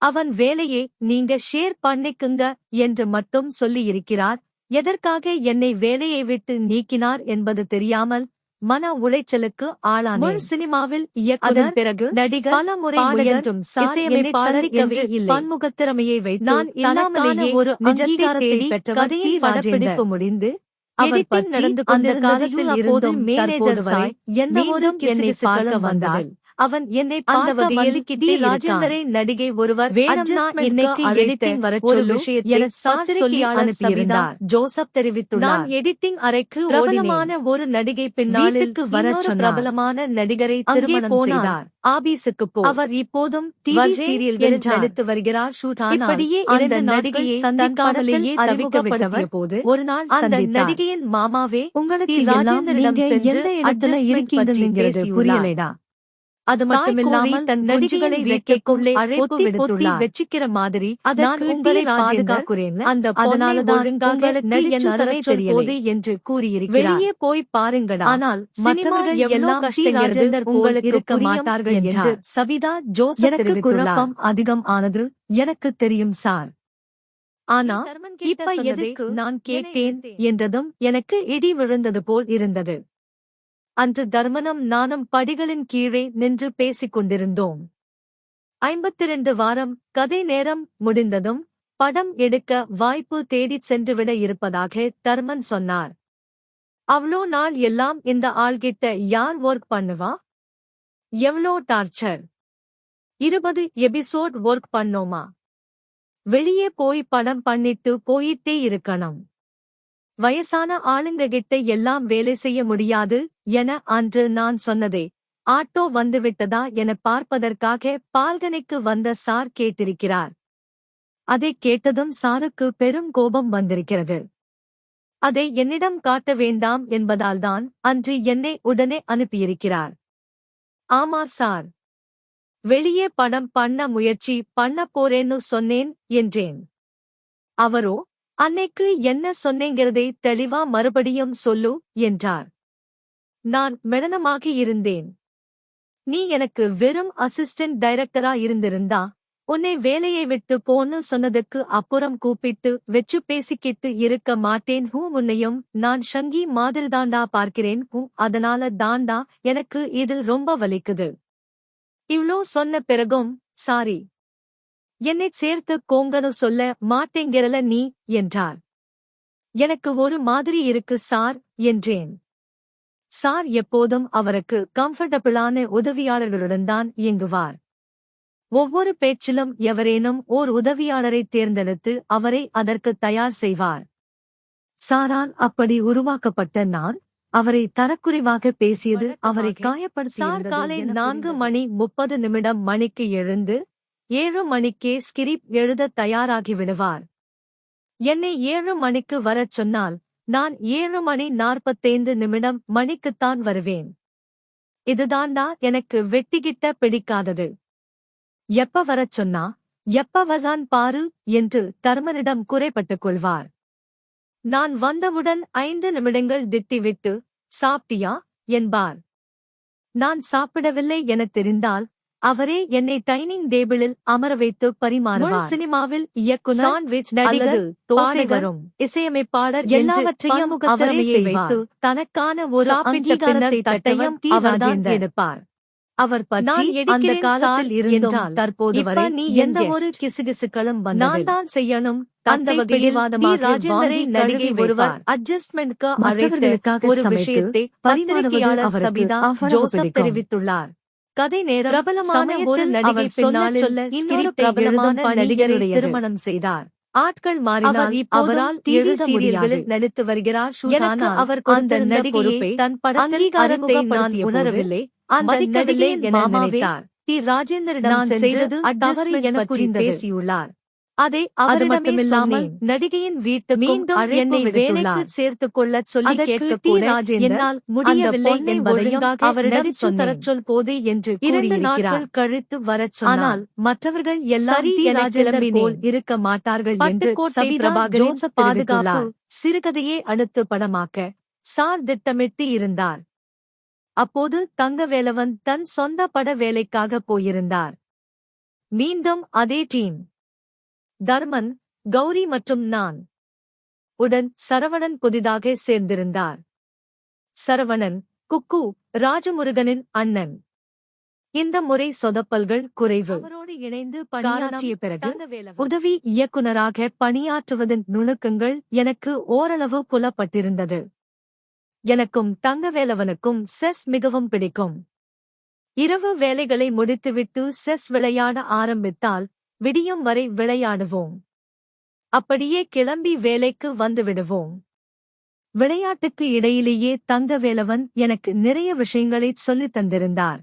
அவன் வேலையை நீங்க ஷேர் பண்ணிக்குங்க என்று மட்டும் சொல்லியிருக்கிறார். எதற்காக என்னை வேலையை விட்டு நீக்கினார் என்பது தெரியாமல் மன உளைச்சலுக்கு ஆளானேன். சினிமாவில் அதன் பிறகு நடிகர், பல முறை முயன்றும் இசையமைப்பாளர் என்று பன்முகத்திறமையை வைத்து நான் இல்லாமலேயே ஒரு அங்கீகாரத்தை பெற்ற கதையின் படப்பிடிப்பு முடிந்து எடிட்டிங் நடந்து அந்த காலத்தில் அப்போது மேனேஜர் சாய் எந்த ஒரு என்னை பார்க்க வந்தார். அவன் என்னை பார்த்தவதில் டி ராஜேந்தரை நடிகை ஒருவர் வேணும்னா இன்னைக்கு எடிட்டிங் வரச் சொல்லு என சொல்லி அனுப்பியிருந்தார். ஜோசப் தெரிவித்துள்ளார். நான் எடிட்டிங் அறைக்கு பிரபலமான ஒரு நடிகை பின்னாலுக்கு வரச் சொன்ன பிரபலமான நடிகரை திருமணம் செய்தார். ஆபீஸுக்கு போ. அவர் இப்போதும் டிவி சீரியல்களில் நடித்து வருகிறார். இப்படியே இந்த நடிகையை சந்திக்காமலேயே தவிக்கவிட்டவர் போது ஒரு நாள் அந்த நடிகையின் மாமாவே உங்களுக்கு ராஜேந்தரிடம் சென்று இடத்துல இருக்கீங்கிறது புரியலைடா. அது மட்டுமில்லாமல் தன் நடிகைகளை வைக்கக்குள்ளே அழைப்பு விடுத்துள்ளார். வெச்சிக்கிற மாதிரி நான் உங்களை பாதுகாக்கிறேன். அந்த அதனாலதான் உங்களுக்கு அறவே தெரியலை என்று கூறியிருக்கிறார். வெளியே போய் பாருங்கடா. ஆனால் மற்றவர்கள் எல்லாம் கஷ்டங்கள் உங்களுக்கு இருக்க மாட்டார்கள் என்று சபிதா ஜோசப் எனக்கு குழப்பம் அதிகம் ஆனது எனக்கு தெரியும் சார். ஆனா இப்ப எதற்கு நான் கேட்டேன் என்றதும் எனக்கு இடி விழுந்தது போல் இருந்தது. அன்று தர்மனும் நானும் படிகளின் கீழே நின்று பேசிக் கொண்டிருந்தோம். 52 வாரம் கதை நேரம் முடிந்ததும் படம் எடுக்க வாய்ப்பு தேடிச் சென்றுவிட இருப்பதாக தர்மன் சொன்னார். அவ்ளோ நாள் எல்லாம் இந்த ஆள்கிட்ட யார் ஒர்க் பண்ணுவா? எவ்ளோ டார்ச்சர்! 20 எபிசோட் ஒர்க் பண்ணோமா? வெளியே போய் படம் பண்ணிட்டு போயிட்டே இருக்கணும். வயசான ஆளுங்ககிட்ட எல்லாம் வேலை செய்ய முடியாது என அன்று நான் சொன்னதே ஆட்டோ வந்துவிட்டதா என பார்ப்பதற்காக பால்கனைக்கு வந்த சார் கேட்டிருக்கிறார். அதை கேட்டதும் சாருக்கு பெரும் கோபம் வந்திருக்கிறது. அதை என்னிடம் காட்ட வேண்டாம் என்பதால்தான் அன்று என்னை உடனே அனுப்பியிருக்கிறார். ஆமா சார், வெளியே படம் பண்ண முயற்சி பண்ண போறேன்னு சொன்னேன் என்றேன். அவரோ அன்னைக்கு என்ன சொன்னேங்கிறதை தெளிவா மறுபடியும் சொல்லு என்றார். நான் மெளனமாகி இருந்தேன். நீ எனக்கு வெறும் அசிஸ்டன்ட் டைரக்டரா இருந்திருந்தா உன்னை வேலையை விட்டு போன்னு சொன்னதுக்கு அப்புறம் கூப்பிட்டு வெச்சு பேசிக்கிட்டு இருக்க மாட்டேன். உன்னையும் நான் ஷங்கி மாதிரி தாண்டா பார்க்கிறேன். அதனால தாண்டா எனக்கு இது ரொம்ப வலிக்குது. இவ்ளோ சொன்ன பிறகும் சாரி என்னைச் சேர்த்து கோங்கனு சொல்ல மாட்டேங்கிறல நீ என்றார். எனக்கு ஒரு மாதிரி இருக்கு சார் என்றேன். சார் எப்போதும் அவருக்கு கம்ஃபர்டபிளான உதவியாளர்களுடன் தான் இயங்குவார். ஒவ்வொரு பேச்சிலும் எவரேனும் ஓர் உதவியாளரை தேர்ந்தெடுத்து அவரை அதற்கு தயார் செய்வார். சாரால் அப்படி உருவாக்கப்பட்ட நான் அவரை தரக்குறைவாக பேசியது அவரை காயப்படுத்தி. சார் காலை 4:30 மணிக்கு எழுந்து 7 மணிக்கே ஸ்கிரிப்ட் எழுத தயாராகிவிடுவார். என்னை 7 மணிக்கு வரச் சொன்னால் நான் 7:45 மணிக்குத்தான் வருவேன். இதுதாண்டா எனக்கு வெட்டிக்கிட்ட பிடிக்காதது. எப்ப வரச் சொன்னா எப்ப வர்றான் பாரு என்று தர்மனிடம் குறைபட்டுக் கொள்வார். நான் வந்தவுடன் 5 நிமிடங்கள் திட்டிவிட்டு சாப்பிட்டியா என்பார். நான் சாப்பிடவில்லை எனத் தெரிந்தால் அவரே என்னை டைனிங் டேபிளில் அமர வைத்து பரிமாறுவார். சினிமாவில் இயக்குனர், சாண்ட்விச் நடிகர், தோசை வரும் இசையமைப்பாளர் எல்லாவற்றையும் அவரே வைத்து தனக்கான ஒரு அங்கீகாரத்தை தட்டையும் அவர்தான் எடுப்பார். அவர் பற்றி அந்த காலத்தில் இருந்தால் தற்போது வரை நீ எந்த ஒரு கிசுகிசுக்களும் நான் தான் செய்யணும். அந்த வகையில் ராஜேந்தரை நடிகை ஒருவர் அட்ஜஸ்ட்மெண்ட்க்கு அழைத்த ஒரு விஷயத்தை பத்திரிகையாளர் சபிதா ஜோசப் தெரிவித்துள்ளார். கதை நேரம் பிரபலமான ஒரு நடிகை பின்னால் சொல்ல இன்னொரு பிரபலமான நடிகரை திருமணம் செய்தார். ஆட்கள் மாறினால் அவரால் டிவி சீரியல்களில் நடித்து வருகிறார். எனக்கு அவர் அந்த நடிகையை தன் அங்கீகாரத்தை நான் உணரவில்லை, மதிக்கவில்லை என நினைத்தார். டி ராஜேந்தரிடம் செய்தது தவறு என பேசியுள்ளார். அதை அவரிடமில்லாமல் நடிகையின் வீட்டு மீண்டும் என்னை வேலைக்கு சேர்த்துக் கொள்ளச் சொல்லி கேட்கக்கூட என்னால் முடியவில்லை என்பதையும் அவரிடம் தரச்சொல் போது என்று 2 நாட்கள் கழித்து வரச் சொன்னால் மற்றவர்கள் எல்லாரும் போல் இருக்க மாட்டார்கள் என்று சபிதா ஜோசப் பாதுகாப்பு சிறுகதையே அடுத்து படமாக்க சார் திட்டமிட்டு இருந்தார். அப்போது தங்கவேலவன் தன் சொந்த பட வேலைக்காக போயிருந்தார். மீண்டும் அதே டீம். தர்மன், கௌரி மற்றும் நான். உடன் சரவணன் புதிதாக சேர்ந்திருந்தார். சரவணன், குக்கு, ராஜமுருகனின் அண்ணன். இந்த முறை சொதப்பல்கள் குறைவு. அவரோடு இணைந்து பணியாற்றிய பிறகு உதவி இயக்குனராக பணியாற்றுவதன் நுணுக்கங்கள் எனக்கு ஓரளவு புலப்பட்டிருந்தது. எனக்கும் தங்கவேலவனுக்கும் செஸ் மிகவும் பிடிக்கும். இரவு வேலைகளை முடித்துவிட்டு செஸ் விளையாட ஆரம்பித்தால் விடியும் வரை விளையாடுவோம். அப்படியே கிளம்பி வேலைக்கு வந்துவிடுவோம். விளையாட்டுக்கு இடையிலேயே தங்கவேலவன் எனக்கு நிறைய விஷயங்களைச் சொல்லித் தந்திருந்தார்.